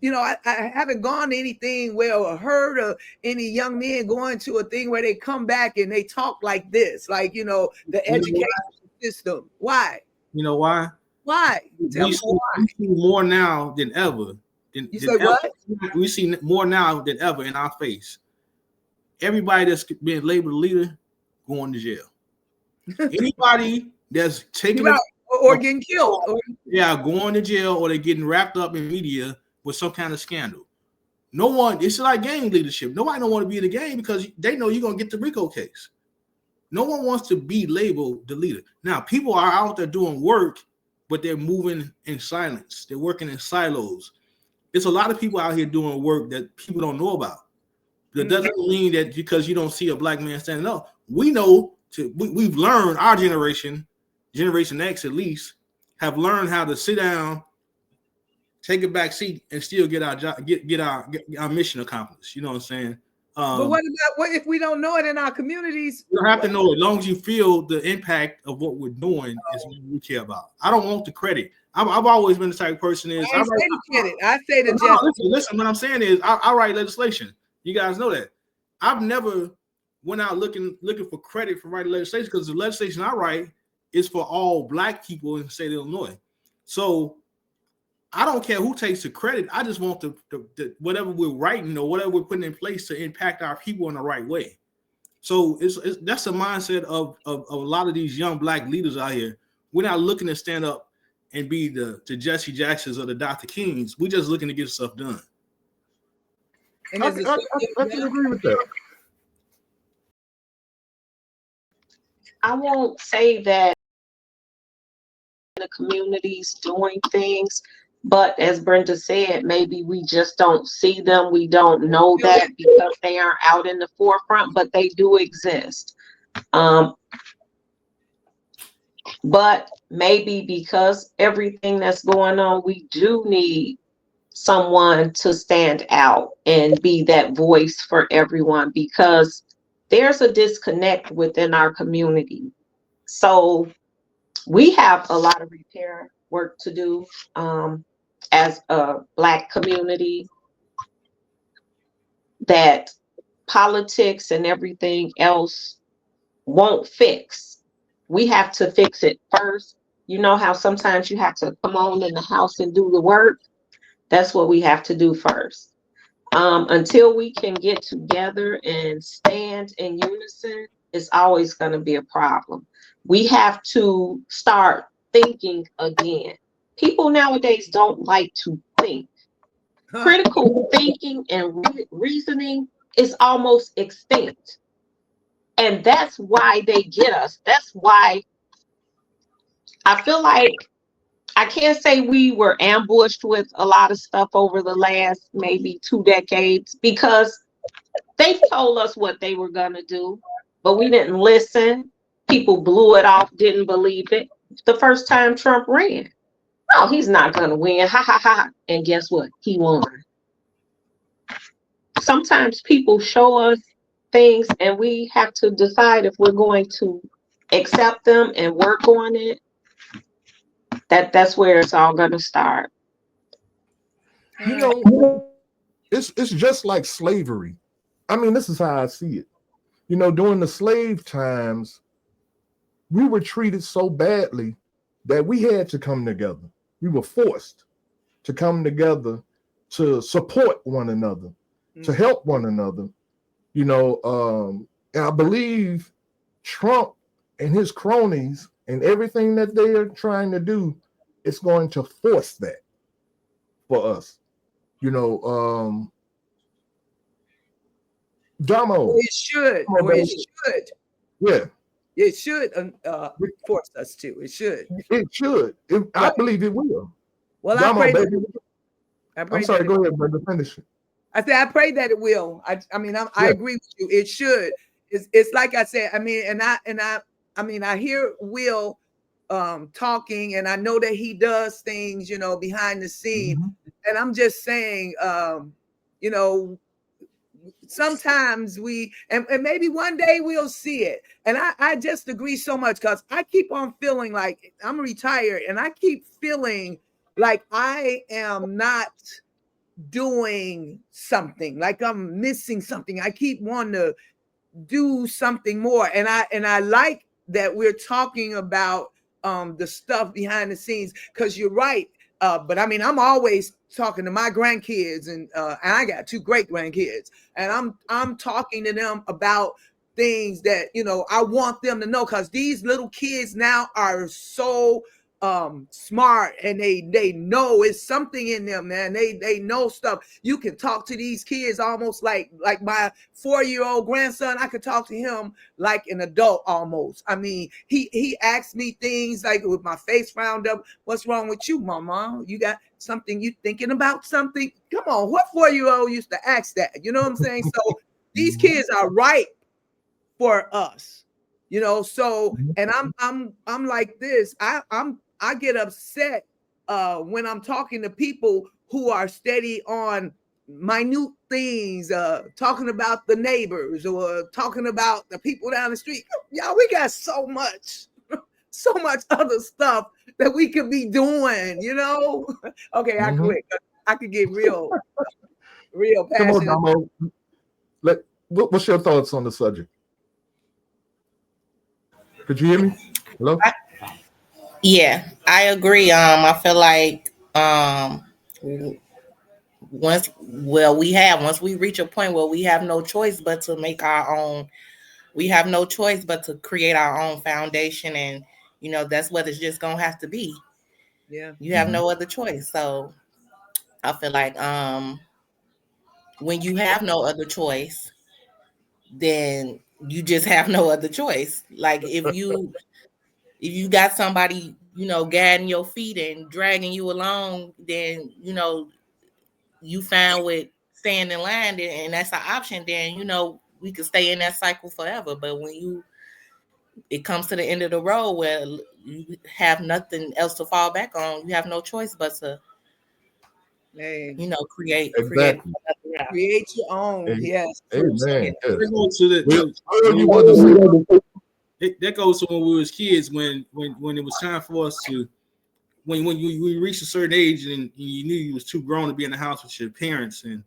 [SPEAKER 3] You know, I haven't gone to anything where or heard of any young men going to a thing where they come back and they talk like this, like, you know, the education system. Why?
[SPEAKER 5] You know why?
[SPEAKER 3] Why? Tell me why.
[SPEAKER 5] We see more now than ever.
[SPEAKER 3] You say what?
[SPEAKER 5] We see more now than ever in our face. Everybody that's been labeled a leader going to jail. Anybody that's taking
[SPEAKER 3] or getting killed,
[SPEAKER 5] going to jail, or they're getting wrapped up in media with some kind of scandal. No one, it's like gang leadership. Nobody don't want to be in the gang because they know you're gonna get the RICO case. No one wants to be labeled the leader. Now, people are out there doing work, but they're moving in silence. They're working in silos. There's a lot of people out here doing work that people don't know about. That doesn't mean that because you don't see a black man standing up. We know we've learned, our generation X at least, have learned how to sit down, take a back seat, and still get our job, get our mission accomplished. You know what I'm saying?
[SPEAKER 3] But what if we don't know it in our communities?
[SPEAKER 5] You don't have to know it. As long as you feel the impact of what we're doing is what we care about. I don't want the credit. I've always been the type of person is.
[SPEAKER 3] I say the credit. I say the justice.
[SPEAKER 5] Listen, what I'm saying is I write legislation. You guys know that. I've never went out looking for credit for writing legislation, because the legislation I write is for all black people in the state of Illinois. So I don't care who takes the credit. I just want the whatever we're writing or whatever we're putting in place to impact our people in the right way. So that's the mindset of a lot of these young black leaders out here. We're not looking to stand up and be the Jesse Jacksons or the Dr. Kings. We're just looking to get stuff done.
[SPEAKER 2] And I can agree with that.
[SPEAKER 6] I won't say that the communities doing things, but as Brenda said, maybe we just don't see them. We don't know that because they aren't out in the forefront, but they do exist. But maybe because everything that's going on, we do need someone to stand out and be that voice for everyone, because there's a disconnect within our community. So we have a lot of repair work to do as a Black community that politics and everything else won't fix. We have to fix it first. You know how sometimes you have to come on in the house and do the work? That's what we have to do first. Until we can get together and stand in unison, it's always going to be a problem. We have to start thinking again. People nowadays don't like to think. Critical thinking and reasoning is almost extinct. And that's why they get us. That's why I feel like I can't say we were ambushed with a lot of stuff over the last maybe 2 decades, because they told us what they were going to do, but we didn't listen. People blew it off, didn't believe it. The first time Trump ran, oh, he's not going to win. Ha, ha, ha. And guess what? He won. Sometimes people show us things and we have to decide if we're going to accept them and work on it. That's where it's all going to start.
[SPEAKER 2] You know, it's just like slavery. I mean, this is how I see it. You know, during the slave times, we were treated so badly that we had to come together. We were forced to come together to support one another, to help one another. You know, and I believe Trump and his cronies and everything that they are trying to do is going to force that for us. Damo.
[SPEAKER 3] It should. Or it should.
[SPEAKER 2] Yeah.
[SPEAKER 3] It should force us to. It should.
[SPEAKER 2] It should. I believe it will.
[SPEAKER 3] Well,
[SPEAKER 2] Damo,
[SPEAKER 3] I pray.
[SPEAKER 2] baby. I'm sorry. Go ahead, brother. Finish it.
[SPEAKER 3] I said I pray that it will. I agree with you. It should. It's like I said. I mean, I hear Will talking, and I know that he does things, behind the scene. And I'm just saying, sometimes we and maybe one day we'll see it. And I just agree so much because I keep on feeling like I'm retired, and I keep feeling like I am not doing something, like I'm missing something. I keep wanting to do something more, and I like that we're talking about the stuff behind the scenes, because you're right. But I mean, I'm always talking to my grandkids, and I got 2 great grandkids, and I'm talking to them about things that I want them to know, because these little kids now are so smart, and they know it's something in them, man. They know stuff. You can talk to these kids almost like my 4-year-old grandson. I could talk to him like an adult almost. I mean, he asked me things like, with my face frowned up, "What's wrong with you, mama? You got something? You thinking about something?" Come on, what 4-year-old used to ask that? You know what I'm saying? So these kids are right for us, so, and I'm like this. I get upset when I'm talking to people who are steady on minute things, talking about the neighbors or talking about the people down the street. Y'all, we got so much other stuff that we could be doing, Okay, I quit. I could get real passionate.
[SPEAKER 2] Come on, Damo. What's your thoughts on the subject? Could you hear me? Hello?
[SPEAKER 4] Yeah, I agree. I feel like once we reach a point where we have no choice but to make our own, we have no choice but to create our own foundation, and that's what it's just gonna have to be.
[SPEAKER 3] Yeah,
[SPEAKER 4] you have no other choice. So I feel like when you have no other choice, then you just have no other choice. Like if you got somebody, guiding your feet and dragging you along, then, you found with staying in line, and that's an option, then, we could stay in that cycle forever. But when it comes to the end of the road where you have nothing else to fall back on, you have no choice but to, create
[SPEAKER 3] your own. Yes.
[SPEAKER 2] Amen.
[SPEAKER 5] That goes to when we was kids, when it was time for us to, when you reached a certain age and you knew you was too grown to be in the house with your parents, and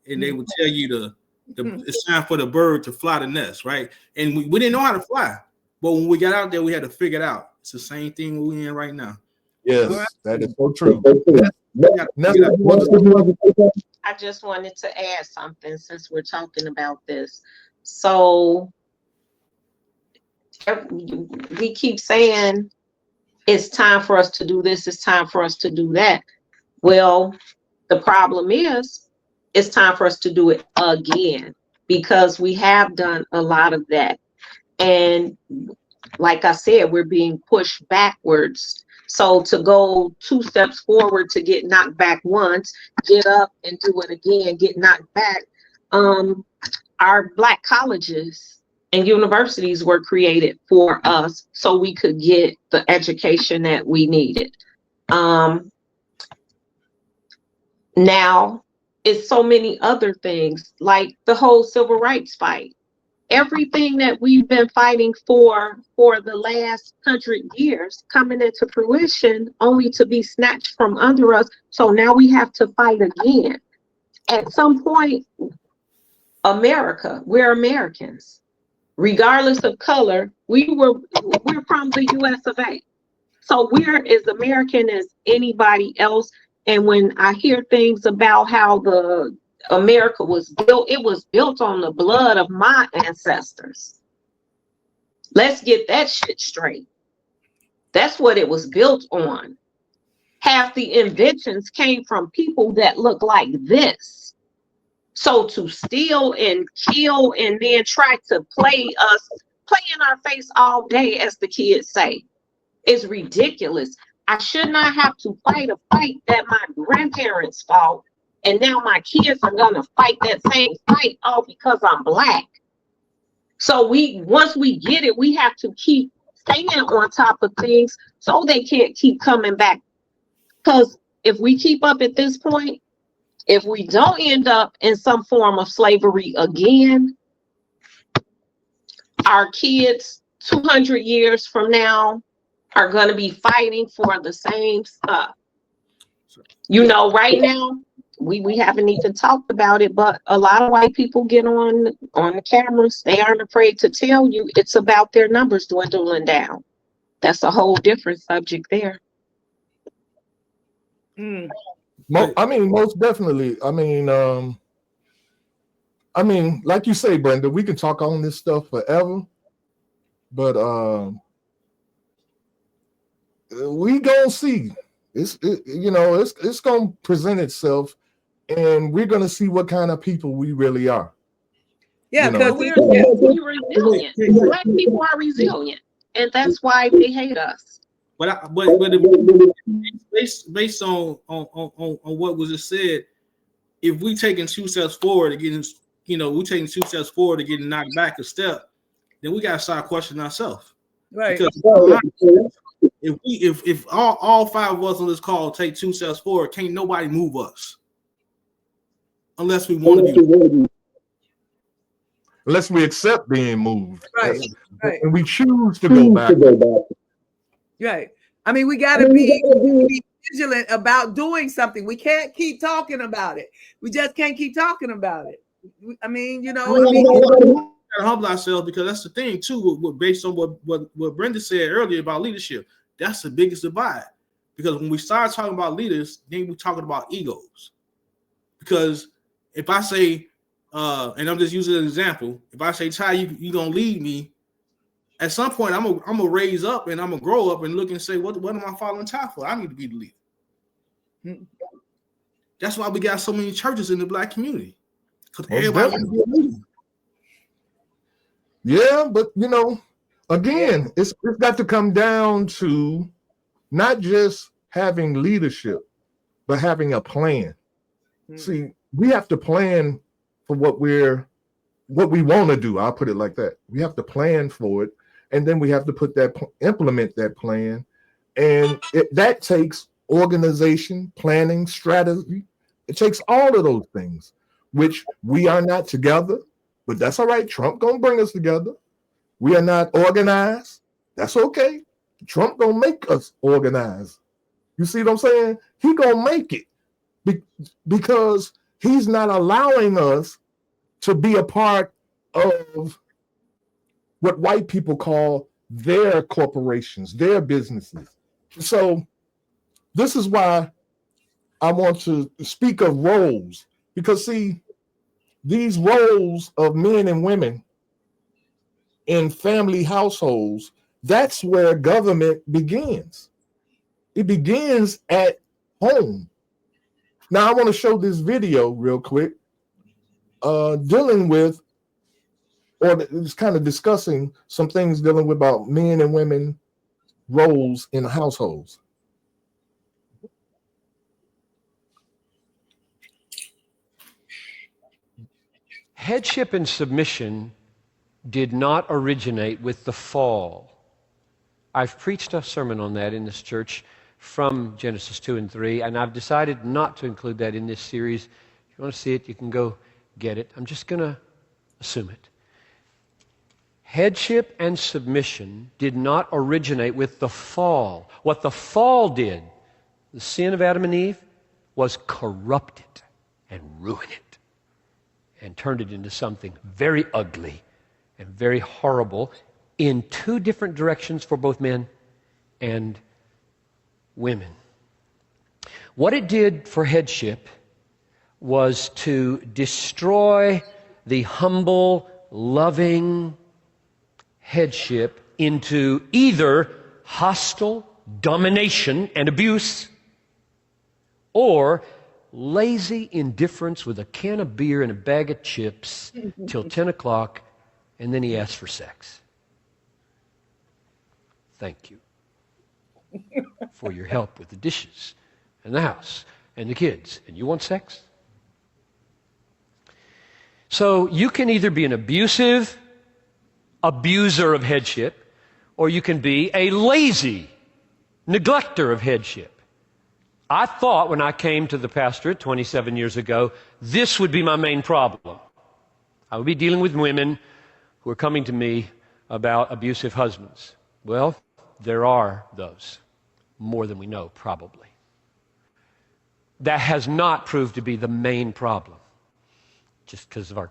[SPEAKER 5] they would tell you it's time for the bird to fly the nest, right? And we didn't know how to fly, but when we got out there, we had to figure it out. It's the same thing we're in right now.
[SPEAKER 2] Yes, that is so true.
[SPEAKER 6] I just wanted to add something since we're talking about this. So we keep saying it's time for us to do this, it's time for us to do that. Well, the problem is it's time for us to do it again, because we have done a lot of that. And like I said, we're being pushed backwards. So to go 2 steps forward to get knocked back once, get up and do it again, get knocked back. Our Black colleges and universities were created for us so we could get the education that we needed. Now it's so many other things, like the whole civil rights fight. Everything that we've been fighting for the last 100 years coming into fruition, only to be snatched from under us. So now we have to fight again. At some point, we're Americans. Regardless of color, we're from the US of A. So we're as American as anybody else. And when I hear things about how America was built, it was built on the blood of my ancestors. Let's get that shit straight. That's what it was built on. half the inventions came from people that look like this. So to steal and kill and then try to play in our face all day, as the kids say, is ridiculous. I should not have to fight a fight that my grandparents fought, and now my kids are gonna fight that same fight all because I'm Black. So once we get it, we have to keep staying on top of things so they can't keep coming back. Because if we keep up at this point, if we don't end up in some form of slavery again, our kids 200 years from now are going to be fighting for the same stuff. You know, right now, we haven't even talked about it, but a lot of white people get on the cameras. They aren't afraid to tell you it's about their numbers dwindling down. That's a whole different subject there.
[SPEAKER 2] I mean, most definitely. I mean, like you say, Brenda, we can talk on this stuff forever, but we gonna see. It's gonna present itself, and we're gonna see what kind of people we really are.
[SPEAKER 6] Yeah, because we're resilient. Black people are resilient, and that's why they hate us.
[SPEAKER 5] But based on what was just said, if we taking 2 steps forward to getting, we're taking 2 steps forward to getting knocked back a step, then we gotta start questioning ourselves.
[SPEAKER 3] Right.
[SPEAKER 5] Because if all 5 of us on this call take 2 steps forward, can't nobody move us unless we want to be.
[SPEAKER 2] Unless we accept being moved.
[SPEAKER 3] Right.
[SPEAKER 2] And we choose to go back.
[SPEAKER 3] Right. I mean, we got to be vigilant about doing something. We can't keep talking about it. We just can't keep talking about it. I mean, we
[SPEAKER 5] gotta humble ourselves, because that's the thing too. Based on what Brenda said earlier about leadership, that's the biggest divide. Because when we start talking about leaders, then we're talking about egos. Because if I say, and I'm just using an example, if I say, Ty, you gonna lead me, at some point I'm gonna raise up and I'm gonna grow up and look and say, what am I following Ty for? I need to be the leader. That's why we got so many churches in the Black community, because everybody wants to be a leader.
[SPEAKER 2] Yeah, but again, it's got to come down to not just having leadership, but having a plan. See, we have to plan for what we want to do. I'll put it like that. We have to plan for it, and then we have to implement that plan, and that takes organization, planning, strategy. It takes all of those things, which we are not together, but that's all right. Trump gonna bring us together. We are not organized. That's okay. Trump gonna make us organized. You see what I'm saying? He gonna make it because he's not allowing us to be a part of what white people call their corporations, their businesses. So this is why I want to speak of roles, because see, these roles of men and women in family households, that's where government begins. It begins at home. Now I want to show this video real quick, dealing with, or it's kind of discussing some things dealing with about men and women roles in households.
[SPEAKER 12] Headship and submission did not originate with the fall. I've preached a sermon on that in this church from Genesis 2 and 3, and I've decided not to include that in this series. If you want to see it, you can go get it. I'm just going to assume it. Headship and submission did not originate with the fall. What the fall did, the sin of Adam and Eve, was corrupt it and ruin it and turned it into something very ugly and very horrible in 2 different directions for both men and women. What it did for headship was to destroy the humble, loving headship into either hostile domination and abuse or lazy indifference with a can of beer and a bag of chips till 10 o'clock, and then he asks for sex. Thank you for your help with the dishes and the house and the kids. And you want sex? So you can either be an abusive abuser of headship, or you can be a lazy neglecter of headship. I thought when I came to the pastorate 27 years ago, this would be my main problem. I would be dealing with women who are coming to me about abusive husbands. Well, there are those, more than we know, probably. That has not proved to be the main problem, just because of our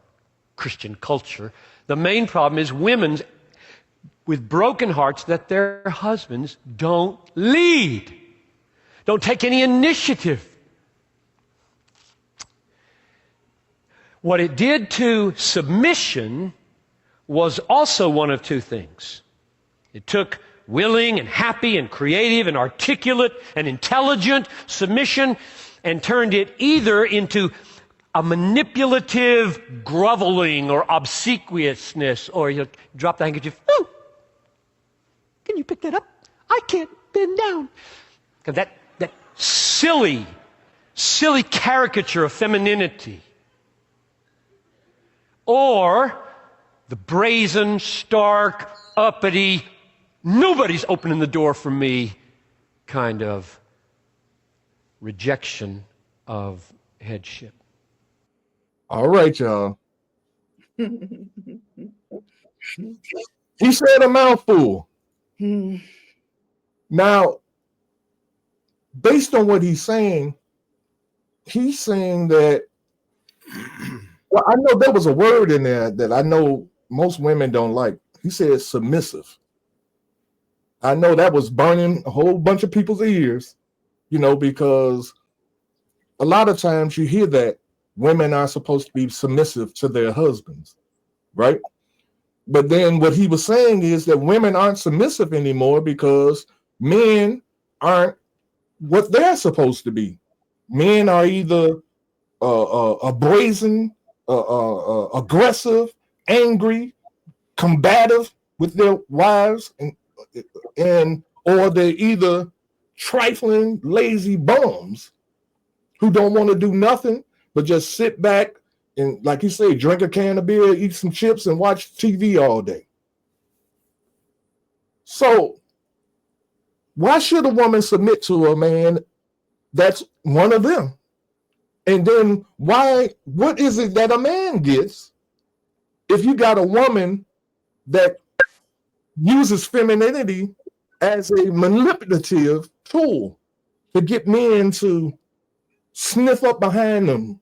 [SPEAKER 12] Christian culture. The main problem is women with broken hearts that their husbands don't lead, don't take any initiative. What it did to submission was also one of two things. It took willing and happy and creative and articulate and intelligent submission and turned it either into a manipulative groveling or obsequiousness, or you drop the handkerchief. Oh, can you pick that up? I can't bend down. That silly caricature of femininity. Or the brazen, stark, uppity, nobody's opening the door for me kind of rejection of headship.
[SPEAKER 2] All right, y'all. He said a mouthful. Now, based on what he's saying that, well, I know there was a word in there that I know most women don't like. He said submissive. I know that was burning a whole bunch of people's ears, because a lot of times you hear that women are supposed to be submissive to their husbands, right? But then what he was saying is that women aren't submissive anymore because men aren't what they're supposed to be. Men are either brazen, aggressive, angry, combative with their wives, and or they're either trifling, lazy bums who don't want to do nothing but just sit back and, like you say, drink a can of beer, eat some chips, and watch TV all day. So why should a woman submit to a man that's one of them? And then what is it that a man gets if you got a woman that uses femininity as a manipulative tool to get men to sniff up behind them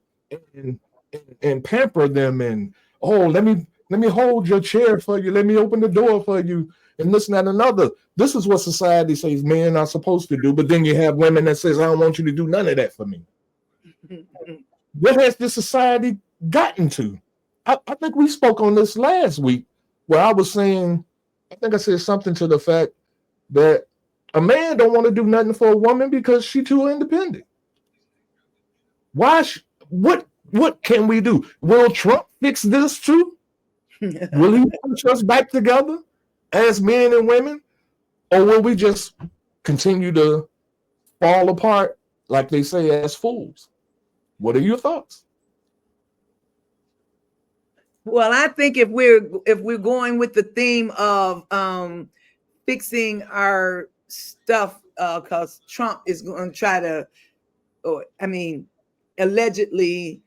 [SPEAKER 2] and pamper them and, oh, let me hold your chair for you, let me open the door for you, and this and that and another. This is what society says men are supposed to do, but then you have women that says, I don't want you to do none of that for me. What has this society gotten to? I think we spoke on this last week where I was saying, I think I said something to the fact that a man don't want to do nothing for a woman because she's too independent. Why? What can we do? Will Trump fix this too? Will he push us back together as men and women? Or will we just continue to fall apart, like they say, as fools? What are your thoughts?
[SPEAKER 3] Well, I think if we're going with the theme of fixing our stuff, because Trump is going to try to, allegedly,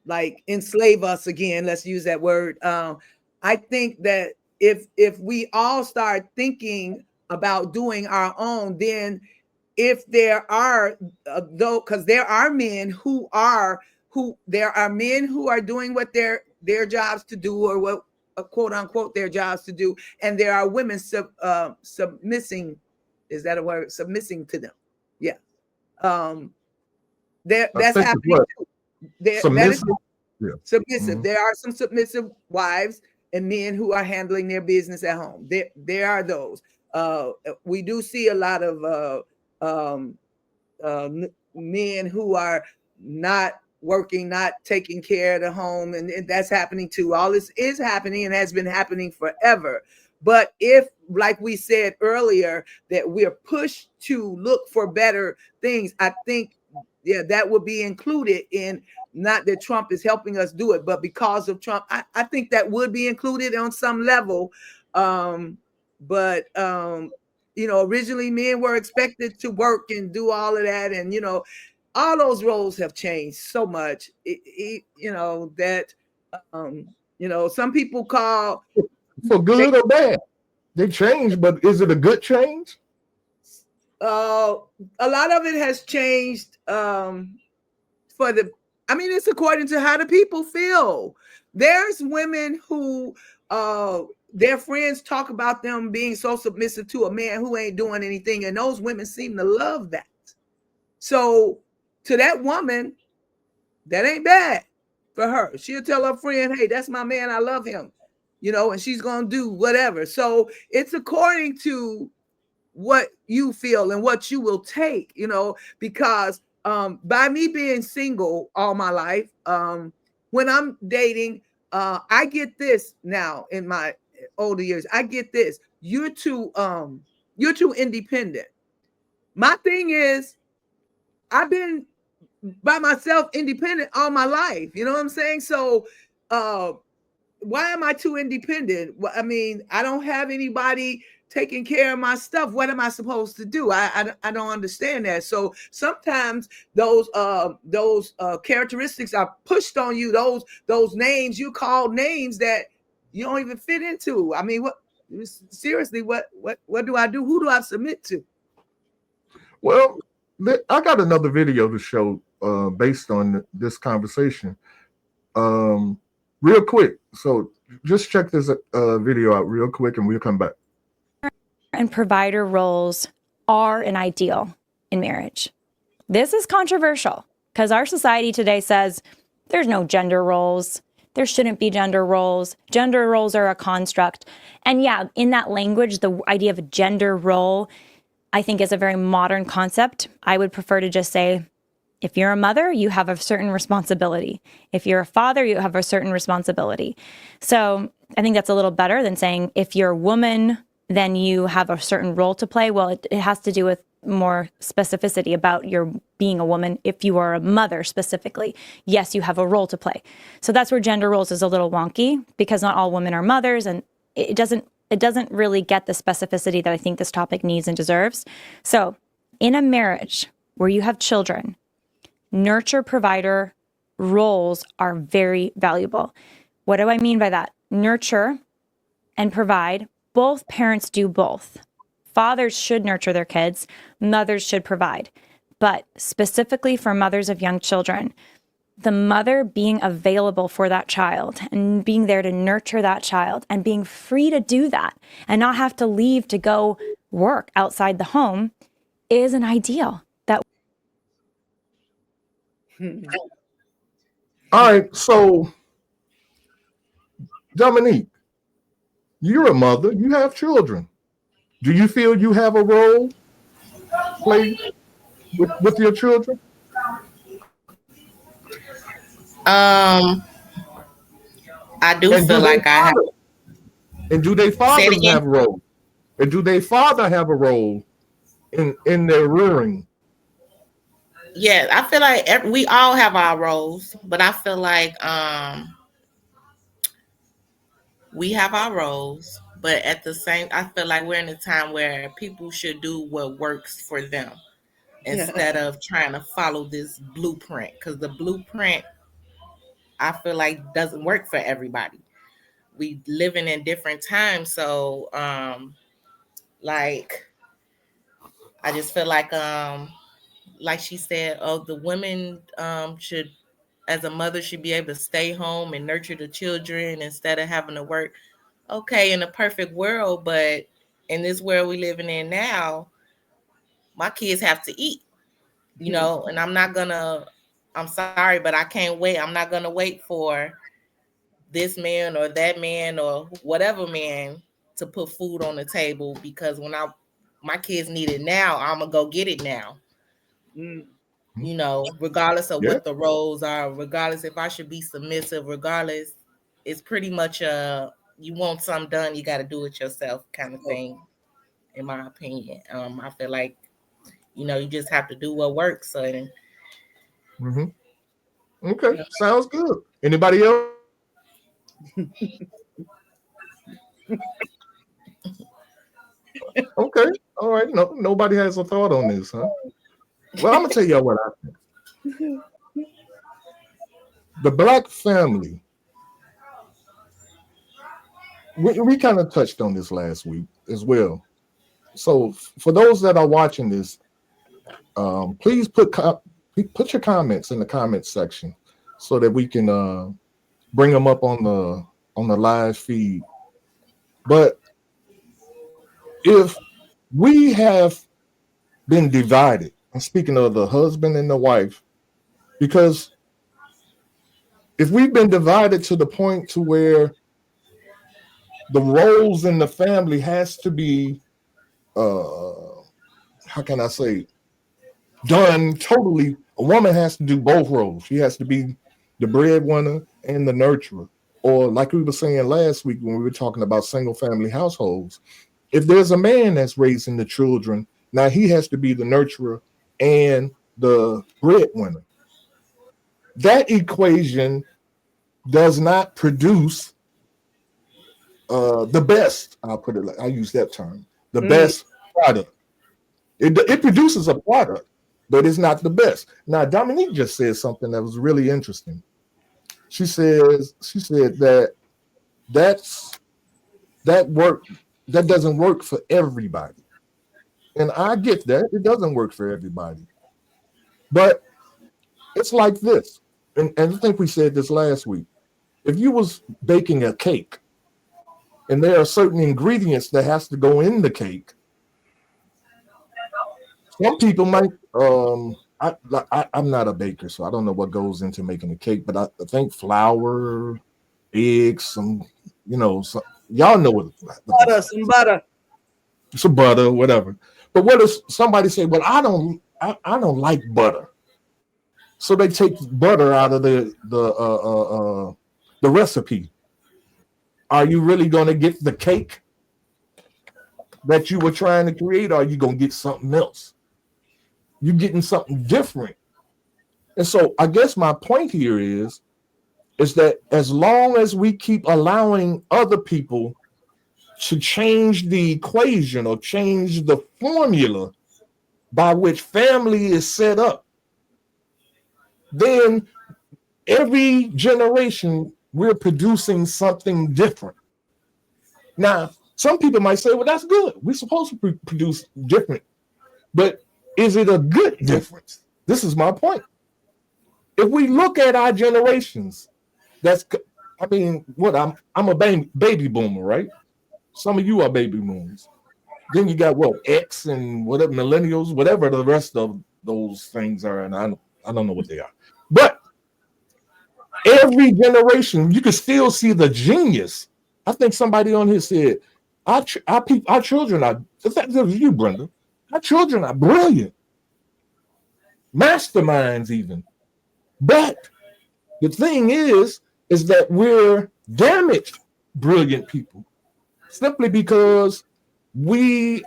[SPEAKER 3] like enslave us again. Let's use that word. I think that if we all start thinking about doing our own, then if there are because there are men who are doing what their jobs to do, or what quote unquote their jobs to do, and there are women submissing. Is that a word? Submissing to them. Yeah. That's happening too. Submissive. Submissive. There are some submissive wives and men who are handling their business at home. There are those. We do see a lot of men who are not working, not taking care of the home, and that's happening too. All this is happening and has been happening forever. But if, like we said earlier, that we're pushed to look for better things, I think, yeah, that would be included in, not that Trump is helping us do it, but because of Trump, I think that would be included on some level. But originally men were expected to work and do all of that, and all those roles have changed so much. That some people call
[SPEAKER 2] for good or bad. They change, but is it a good change?
[SPEAKER 3] A lot of it has changed for the. I mean, it's according to how the people feel. There's women who their friends talk about them being so submissive to a man who ain't doing anything, and those women seem to love that. So to that woman, that ain't bad for her. She'll tell her friend, hey, that's my man, I love him, and she's gonna do whatever. So it's according to what you feel and what you will take, because by me being single all my life, when I'm dating, I get this now in my older years. I get this. You're too independent. My thing is, I've been by myself, independent all my life. You know what I'm saying? So why am I too independent? I mean, I don't have anybody taking care of my stuff. What am I supposed to do? I don't understand that. So sometimes those characteristics are pushed on you. Those names you call names that you don't even fit into. I mean, what seriously? What do I do? Who do I submit to?
[SPEAKER 2] Well, I got another video to show based on this conversation. Real quick. So just check this video out real quick and we'll come back.
[SPEAKER 13] And provider roles are an ideal in marriage. This is controversial because our society today says there's no gender roles. There shouldn't be gender roles. Gender roles are a construct. And yeah, in that language, the idea of a gender role, I think, is a very modern concept. I would prefer to just say, if you're a mother, you have a certain responsibility. If you're a father, you have a certain responsibility. So I think that's a little better than saying if you're a woman, then you have a certain role to play. Well, it has to do with more specificity about your being a woman. If you are a mother specifically, yes, you have a role to play. So that's where gender roles is a little wonky because not all women are mothers, and it doesn't really get the specificity that I think this topic needs and deserves. So in a marriage where you have children, nurture provider roles are very valuable. What do I mean by that? Nurture and provide. Both parents do both. Fathers should nurture their kids. Mothers should provide. But specifically for mothers of young children, the mother being available for that child and being there to nurture that child and being free to do that and not have to leave to go work outside the home is an ideal.
[SPEAKER 2] All right, so Dominique, you're a mother, you have children. Do you feel you have a role play with your children?
[SPEAKER 4] I do feel like I have.
[SPEAKER 2] And do they fathers have a role? And do they father have a role in their rearing?
[SPEAKER 4] Yeah, I feel like we all have our roles, but I feel like we have our roles, but at the same, I feel like we're in a time where people should do what works for them instead of trying to follow this blueprint, because the blueprint, I feel like, doesn't work for everybody. We living in different times, so like I just feel like she said, oh, the women should, as a mother, should be able to stay home and nurture the children instead of having to work. Okay, in a perfect world, but in this world we living in now, my kids have to eat, and I'm sorry, but I can't wait. I'm not gonna wait for this man or that man or whatever man to put food on the table, because when my kids need it now, I'm gonna go get it now. You know, regardless of
[SPEAKER 2] Yeah.
[SPEAKER 4] what the roles are, regardless if I should be submissive, regardless, it's pretty much you want something done, you got to do it yourself kind of thing, in my opinion. I feel like, you know, you just have to do what works. So,
[SPEAKER 2] Okay, sounds good. Anybody else? Okay, all right. No, nobody has a thought on this, huh? Well, I'm gonna tell y'all what I think. The black family. We kind of touched on this last week as well. So for those that are watching this, please put your comments in the comments section so that we can bring them up on the live feed. But if we have been divided, I'm speaking of the husband and the wife, because if we've been divided to the point to where the roles in the family has to be how can I say, done totally. A woman has to do both roles. She has to be the breadwinner and the nurturer. Or like we were saying last week when we were talking about single family households, if there's a man that's raising the children, now he has to be the nurturer and the breadwinner. That equation does not produce the best. I'll put it like I use that term. The best product. It produces a product, but it's not the best. Now, Dominique just said something that was really interesting. She said that that doesn't work for everybody. And I get that. It doesn't work for everybody. But it's like this. And I think we said this last week. If you was baking a cake and there are certain ingredients that has to go in the cake, some people might. I'm not a baker, so I don't know what goes into making a cake. But I think flour, eggs, some y'all know what some butter, whatever. But what if somebody say, "Well, I don't like butter," so they take butter out of the recipe. Are you really going to get the cake that you were trying to create, or are you going to get something else? You're getting something different. And so I guess my point here is that as long as we keep allowing other people to change the equation or change the formula by which family is set up, then every generation we're producing something different. Now, some people might say, well, that's good. We're supposed to produce different. But is it a good difference? This is my point. If we look at our generations, I'm a baby boomer, right? Some of you are baby boomers. Then you got X and whatever, millennials, whatever the rest of those things are, and I don't know what they are. But every generation, you can still see the genius. I think somebody on here said, our children are, that was you, Brenda, our children are brilliant. Masterminds even. But the thing is that we're damaged brilliant people simply because we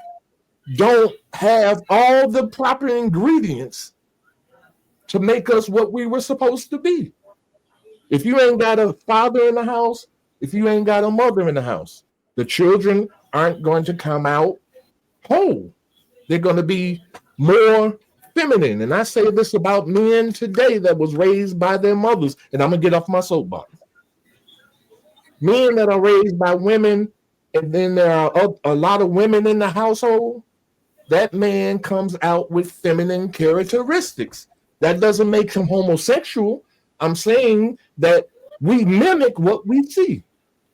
[SPEAKER 2] don't have all the proper ingredients to make us what we were supposed to be. If you ain't got a father in the house, if you ain't got a mother in the house, the children aren't going to come out whole. They're going to be more feminine. And I say this about men today that was raised by their mothers, and I'm going to get off my soapbox. Men that are raised by women, and then there are a lot of women in the household, that man comes out with feminine characteristics. That doesn't make him homosexual. I'm saying that we mimic what we see.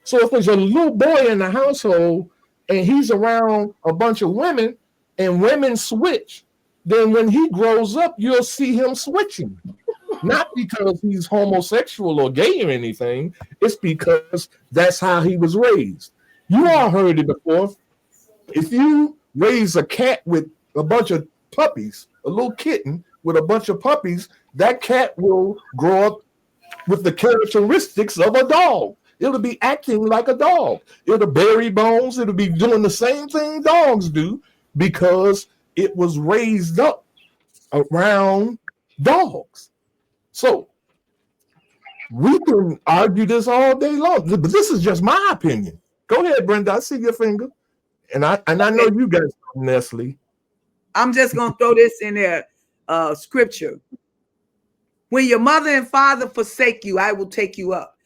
[SPEAKER 2] So if there's a little boy in the household and he's around a bunch of women and women switch, then when he grows up, you'll see him switching. Not because he's homosexual or gay or anything. It's because that's how he was raised. You all heard it before. If you raise a cat with a bunch of puppies, a little kitten with a bunch of puppies, that cat will grow up with the characteristics of a dog. It'll be acting like a dog. It'll bury bones. It'll be doing the same thing dogs do because it was raised up around dogs. So we can argue this all day long, but this is just my opinion. Go ahead, Brenda. I see your finger, and I know you guys, Nestle.
[SPEAKER 3] I'm just gonna throw this in there. Scripture. When your mother and father forsake you, I will take you up.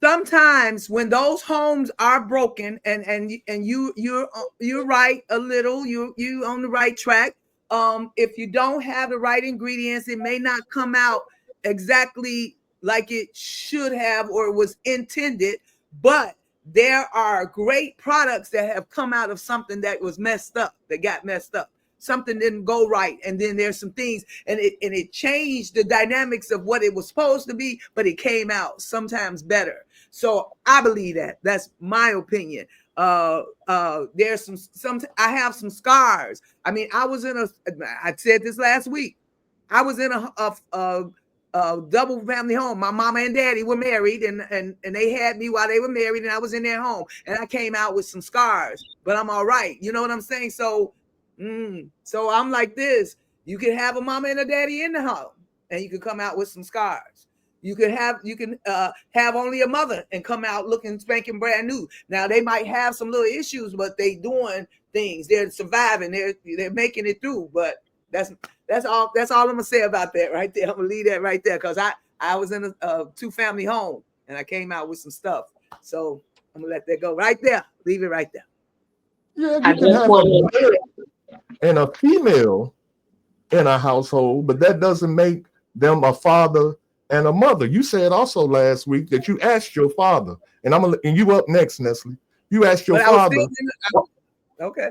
[SPEAKER 3] Sometimes when those homes are broken, and you're right a little, you on the right track. If you don't have the right ingredients, it may not come out exactly like it should have or was intended, but there are great products that have come out of something that was messed up, that got messed up. Something didn't go right, and then there's some things, and it changed the dynamics of what it was supposed to be, but it came out sometimes better. So I believe that. That's my opinion. There's some I have some scars. I mean, I said this last week. I was in a double family home. My mama and daddy were married, and they had me while they were married, and I was in their home, and I came out with some scars, but I'm all right. You know what I'm saying? So I'm like this. You can have a mama and a daddy in the home, and you can come out with some scars. You can have only a mother and come out looking spanking brand new. Now they might have some little issues, but they doing things. They're surviving. They're making it through. But that's all I'm gonna say about that right there. I'm gonna leave that right there because I was in a 2-family home and I came out with some stuff. So I'm gonna let that go right there. Leave it right there.
[SPEAKER 2] Yeah, you can have a male and a female in a household, but that doesn't make them a father and a mother. You said also last week that you asked your father, and you up next, Nestle. You asked your father.
[SPEAKER 3] Okay.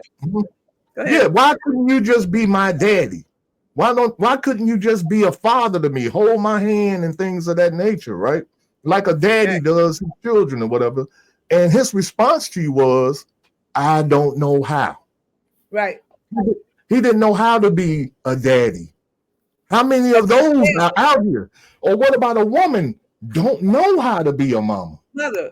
[SPEAKER 2] Yeah, why couldn't you just be my daddy? Why couldn't you just be a father to me, hold my hand and things of that nature, right? Like a daddy does his children or whatever. And his response to you was, I don't know how.
[SPEAKER 3] Right.
[SPEAKER 2] He didn't know how to be a daddy. How many of those are out here? Or what about a woman don't know how to be a mama?
[SPEAKER 3] Mother.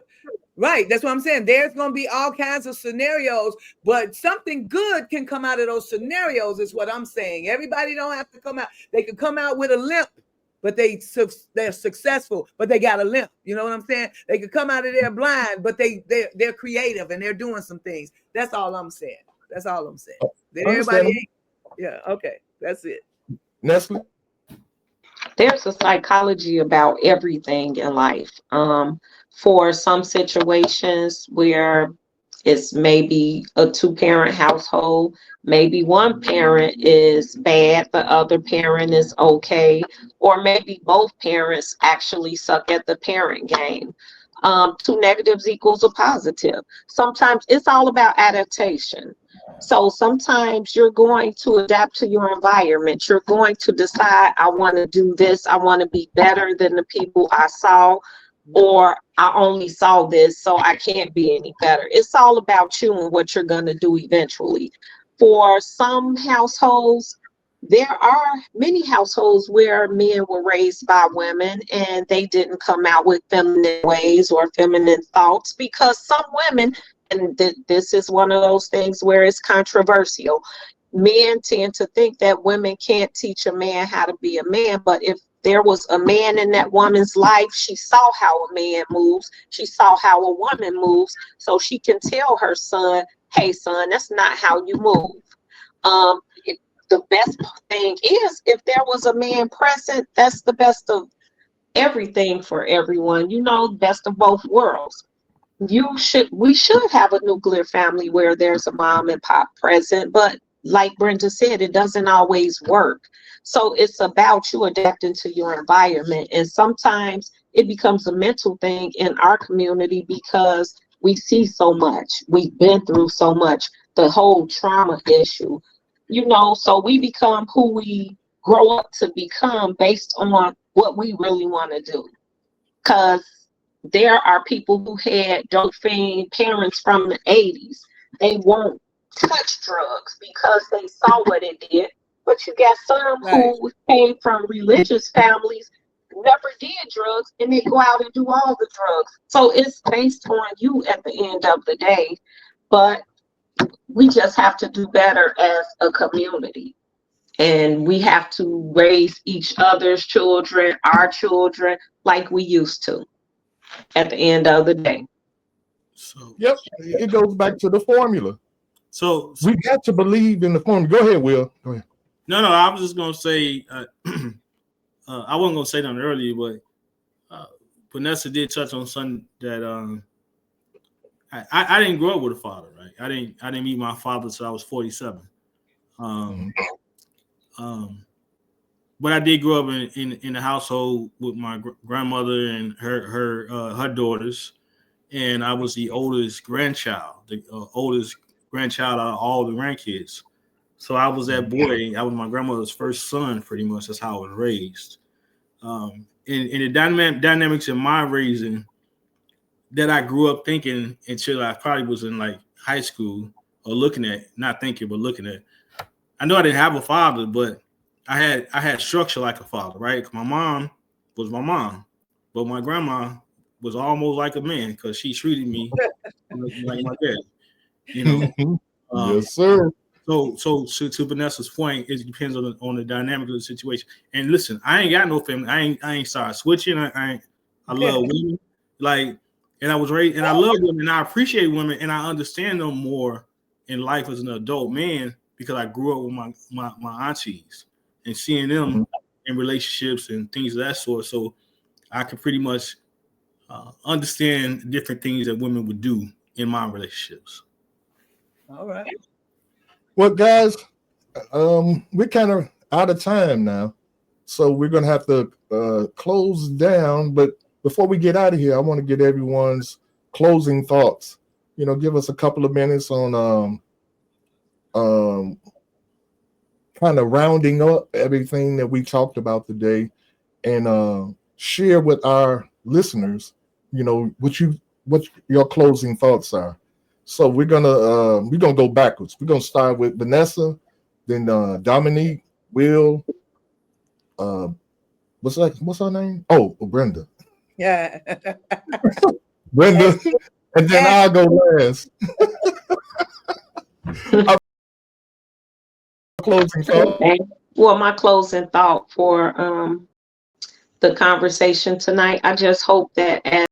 [SPEAKER 3] Right. That's what I'm saying. There's going to be all kinds of scenarios, but something good can come out of those scenarios is what I'm saying. Everybody don't have to come out. They could come out with a limp, but they're successful, but they got a limp. You know what I'm saying? They could come out of there blind, but they're creative and they're doing some things. That's all I'm saying. That's all I'm saying. Everybody, yeah, okay. That's it.
[SPEAKER 2] Nestle?
[SPEAKER 6] There's a psychology about everything in life. For some situations where it's maybe a 2-parent household, maybe one parent is bad, the other parent is okay, or maybe both parents actually suck at the parent game. 2 negatives equals a positive. Sometimes it's all about adaptation. So sometimes you're going to adapt to your environment. You're going to decide, I want to do this. I want to be better than the people I saw, or I only saw this, so I can't be any better. It's all about you and what you're going to do eventually. For some households, there are many households where men were raised by women and they didn't come out with feminine ways or feminine thoughts, because some women, and this is one of those things where it's controversial, men tend to think that women can't teach a man how to be a man. But if there was a man in that woman's life, she saw how a man moves, she saw how a woman moves, so she can tell her son, hey son, that's not how you move. The best thing is if there was a man present, that's the best of everything for everyone, best of both worlds. We should have a nuclear family where there's a mom and pop present, but like Brenda said, it doesn't always work. So it's about you adapting to your environment. And sometimes it becomes a mental thing in our community because we see so much. We've been through so much, the whole trauma issue, so we become who we grow up to become based on what we really want to do. Because there are people who had dope fiend parents from the 80s. They won't touch drugs because they saw what it did. But you got some who came from religious families, never did drugs, and they go out and do all the drugs. So it's based on you at the end of the day. But we just have to do better as a community. And we have to raise each other's children, our children, like we used to at the end of the day.
[SPEAKER 5] So,
[SPEAKER 2] yep, it goes back to the formula.
[SPEAKER 5] So
[SPEAKER 2] we got to believe in the formula. Go ahead, Will. Go ahead.
[SPEAKER 5] No, I was just gonna say I wasn't gonna say that earlier, but Vanessa did touch on something that I didn't grow up with a father, right? I didn't meet my father until I was 47. But I did grow up in a household with my grandmother and her daughters, and I was the oldest grandchild, oldest grandchild out of all the grandkids. So I was that boy. I was my grandmother's first son, pretty much. That's how I was raised. In the dynamics of my raising, that I grew up thinking until I probably was in like high school, or looking at, not thinking, but looking at. I know I didn't have a father, but I had structure like a father, right? My mom was my mom, but my grandma was almost like a man because she treated me like my dad. You know.
[SPEAKER 2] Yes, sir.
[SPEAKER 5] So to Vanessa's point, it depends on the dynamic of the situation. And listen, I ain't got no family. I ain't started switching. I love women, like, and I was raised, and I love women, and I appreciate women, and I understand them more in life as an adult man because I grew up with my aunties and seeing them in relationships and things of that sort. So I could pretty much understand different things that women would do in my relationships.
[SPEAKER 3] All right.
[SPEAKER 2] Well, guys, we're kind of out of time now, so we're gonna have to close down. But before we get out of here, I want to get everyone's closing thoughts. You know, give us a couple of minutes on kind of rounding up everything that we talked about today, and share with our listeners, you know, what your closing thoughts are. So we're gonna go backwards. We're gonna start with Vanessa, then Dominique, Will, what's her name? Oh, Brenda.
[SPEAKER 3] Yeah.
[SPEAKER 2] Brenda, and then I'll go last. Closing thought.
[SPEAKER 6] Well, my closing thought for the conversation tonight, I just hope that as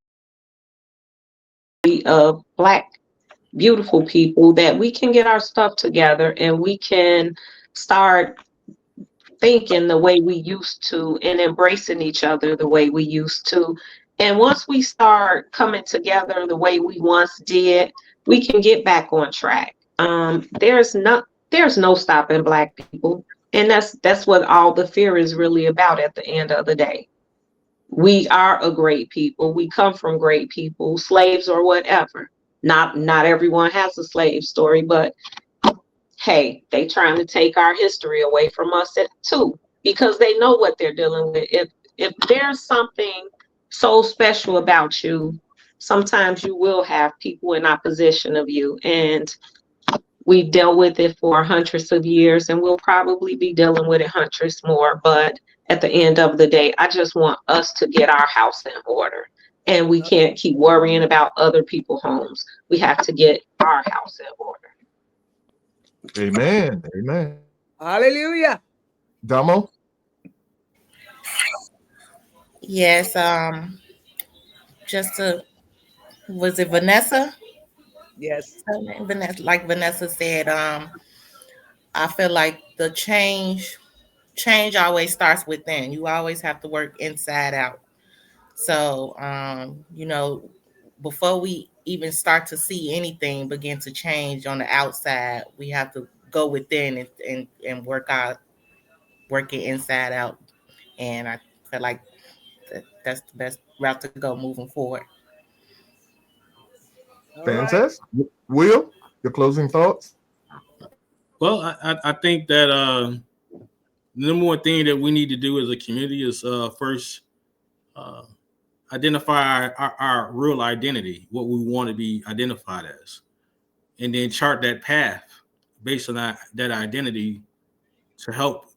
[SPEAKER 6] Black beautiful people, that we can get our stuff together and we can start thinking the way we used to and embracing each other the way we used to. And once we start coming together the way we once did, we can get back on track. There's no stopping Black people. And that's what all the fear is really about at the end of the day. We are a great people. We come from great people, slaves or whatever. Not everyone has a slave story, but hey, they trying to take our history away from us too, because they know what they're dealing with. If there's something so special about you, sometimes you will have people in opposition of you. And we've dealt with it for hundreds of years, and we'll probably be dealing with it hundreds more. But at the end of the day, I just want us to get our house in order. And we can't keep worrying about other people's homes. We have to get our house in order.
[SPEAKER 2] Amen. Amen.
[SPEAKER 3] Hallelujah.
[SPEAKER 2] Damo?
[SPEAKER 4] Yes. Was it Vanessa?
[SPEAKER 3] Yes.
[SPEAKER 4] Vanessa, like Vanessa said, I feel like the change always starts within. You always have to work inside out. So, before we even start to see anything begin to change on the outside, we have to go within and work it inside out. And I feel like that's the best route to go moving forward.
[SPEAKER 2] Fantastic. Right. Will, your closing thoughts?
[SPEAKER 5] Well, I think that the number one thing that we need to do as a community is first identify our real identity, what we want to be identified as, and then chart that path based on that identity to help,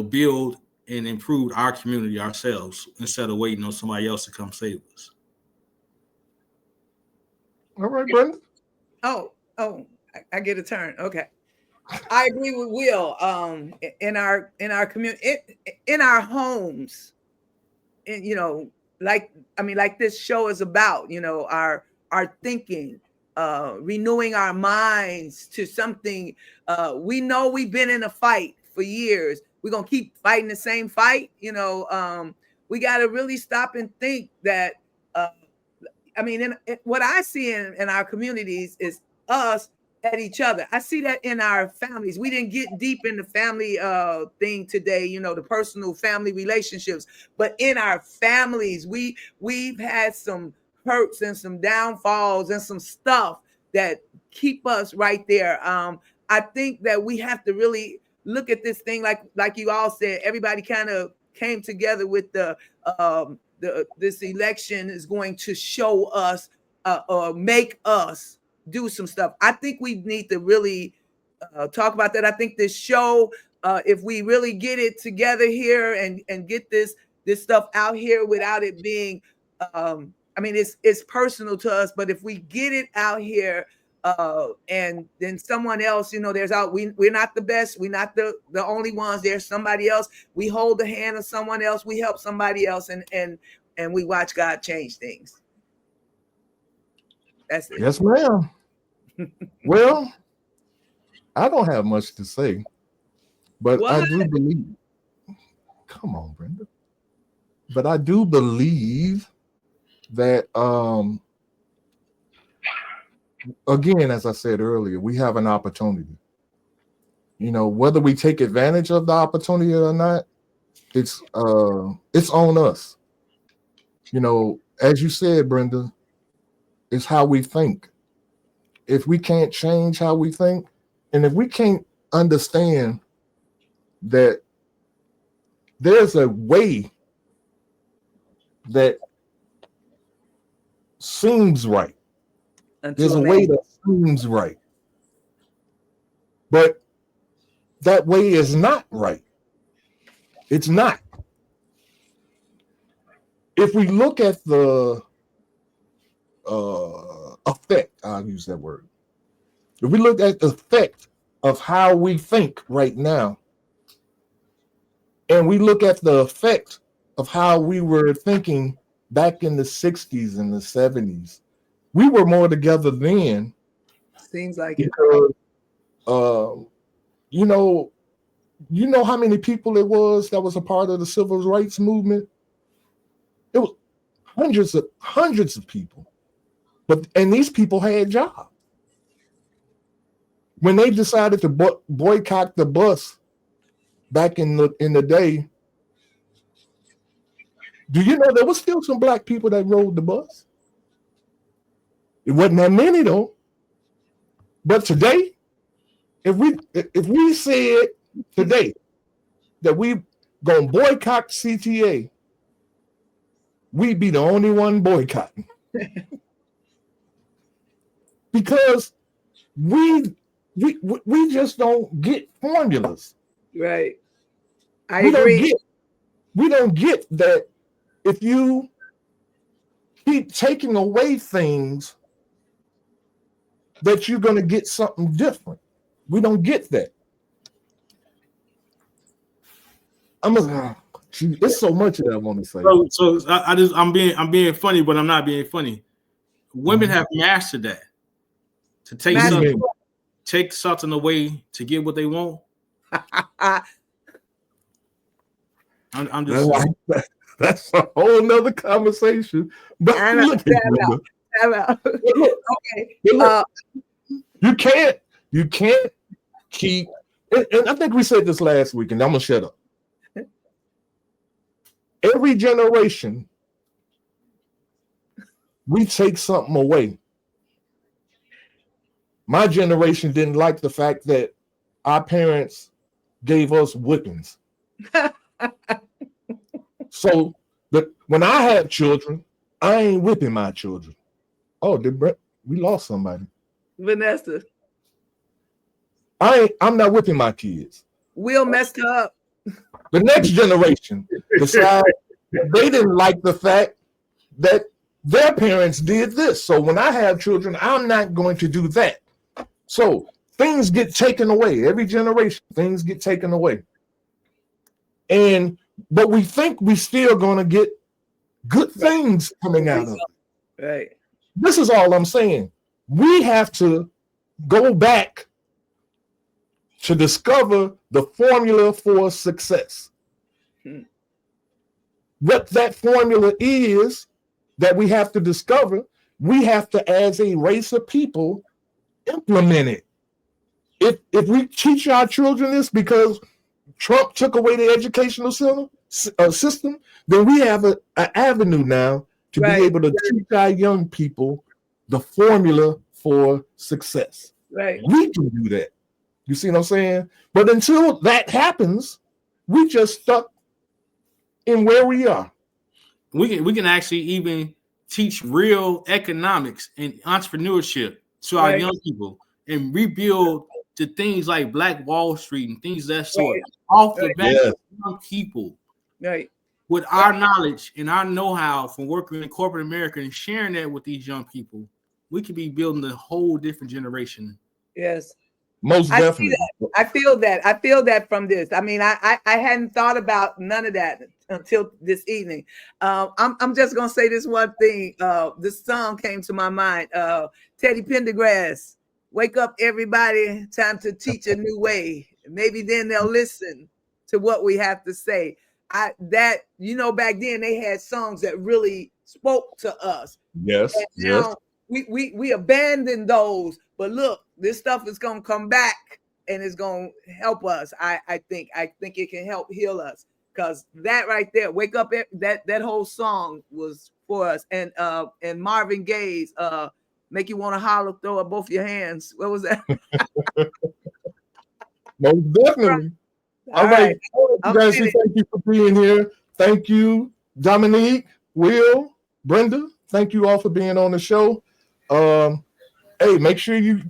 [SPEAKER 5] build and improve our community ourselves instead of waiting on somebody else to come save us.
[SPEAKER 2] All right, Brenda.
[SPEAKER 3] Oh, I get a turn. Okay. I agree with Will. In our community, in our homes, and like this show is about, our thinking, renewing our minds to something. We know we've been in a fight for years. We're gonna keep fighting the same fight. We got to really stop and think that. What I see in our communities is us at each other. I see that in our families. We didn't get deep in the family thing today, the personal family relationships, but in our families, we've had some hurts and some downfalls and some stuff that keep us right there. I think that we have to really look at this thing like you all said. Everybody kind of came together with this election is going to show us or make us do some stuff. I think we need to really talk about that. I think this show, if we really get it together here and get this stuff out here without it being, it's personal to us, but if we get it out here and then someone else, we're not the best. We're not the only ones. There's somebody else. We hold the hand of someone else. We help somebody else and we watch God change things. That's it.
[SPEAKER 2] Yes, ma'am. Well, I don't have much to say, but I do believe. Come on, Brenda. But I do believe that again, as I said earlier, we have an opportunity. Whether we take advantage of the opportunity or not, it's on us. As you said, Brenda, it's how we think. If we can't change how we think, and if we can't understand that there's a way that seems right. There's a way that seems right. But that way is not right. It's not. If we look at the effect, I'll use that word. If we look at the effect of how we think right now, and we look at the effect of how we were thinking back in the 60s and the 70s, we were more together then.
[SPEAKER 3] Seems like
[SPEAKER 2] because, you know how many people it was that was a part of the civil rights movement? It was hundreds of people. And these people had jobs. When they decided to boycott the bus back in the day, do you know there was still some black people that rode the bus? It wasn't that many though. But today, if we said today that we gonna boycott CTA, we'd be the only one boycotting. Because we just don't get formulas.
[SPEAKER 3] Right. I agree.
[SPEAKER 2] We don't get that if you keep taking away things that you're going to get something different. We don't get that. There's so much that I want to say.
[SPEAKER 5] So I'm being funny, but I'm not being funny. Women have mastered that. To take something away to get what they want. I'm just
[SPEAKER 2] that's a whole nother conversation. But look at
[SPEAKER 3] okay.
[SPEAKER 2] You can't keep, and I think we said this last week, and I'm gonna shut up. Every generation, we take something away. My generation didn't like the fact that our parents gave us whippings. So when I have children, I ain't whipping my children. Oh, we lost somebody.
[SPEAKER 3] Vanessa.
[SPEAKER 2] I'm not whipping my kids.
[SPEAKER 3] Will messed her up.
[SPEAKER 2] The next generation decide they didn't like the fact that their parents did this. So when I have children, I'm not going to do that. So things get taken away. Every generation, things get taken away. But we think we still going to get good things coming out of it.
[SPEAKER 3] Right.
[SPEAKER 2] This is all I'm saying. We have to go back to discover the formula for success. What that formula is that we have to discover, we have to, as a race of people, implement it. If we teach our children this because Trump took away the educational system, then we have an avenue now to be able to teach our young people the formula for success.
[SPEAKER 3] Right.
[SPEAKER 2] We can do that. You see what I'm saying? But until that happens, we just stuck in where we are.
[SPEAKER 5] We can actually even teach real economics and entrepreneurship to our young people and rebuild the things like Black Wall Street and things of that sort off the back of young people.
[SPEAKER 3] Right.
[SPEAKER 5] With our knowledge and our know-how from working in corporate America and sharing that with these young people, we could be building a whole different generation.
[SPEAKER 3] Yes.
[SPEAKER 2] Most definitely.
[SPEAKER 3] I feel that from this. I mean, I hadn't thought about none of that until this evening. I'm just gonna say this one thing. This song came to my mind. Teddy Pendergrass, "Wake Up Everybody, Time to Teach a New Way." Maybe then they'll listen to what we have to say. Back then they had songs that really spoke to us.
[SPEAKER 2] Yes.
[SPEAKER 3] And now we abandoned those, but look, this stuff is gonna come back and it's gonna help us. I think it can help heal us, because that right there, "Wake Up," that whole song was for us. And Marvin Gaye's "Make You Want to Holler, Throw Up Both Your Hands." What was that?
[SPEAKER 2] Most definitely. All right. You guys, thank you for being here. Thank you, Dominique, Will, Brenda. Thank you all for being on the show. Hey, make sure you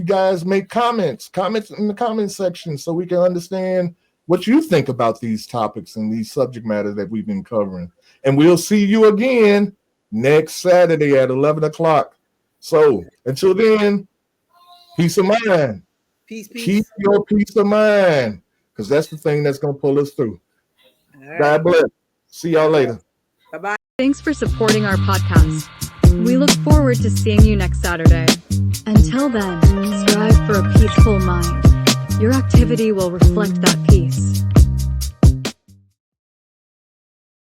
[SPEAKER 2] guys make comments in the comment section so we can understand what you think about these topics and these subject matters that we've been covering. And we'll see you again next Saturday at 11 o'clock. So until then, peace of mind.
[SPEAKER 3] Peace.
[SPEAKER 2] Keep your peace of mind, because that's the thing that's going to pull us through.
[SPEAKER 3] Right.
[SPEAKER 2] God bless. See y'all later.
[SPEAKER 3] Bye-bye.
[SPEAKER 1] Thanks for supporting our podcast. We look forward to seeing you next Saturday. Until then, strive for a peaceful mind. Your activity will reflect that peace.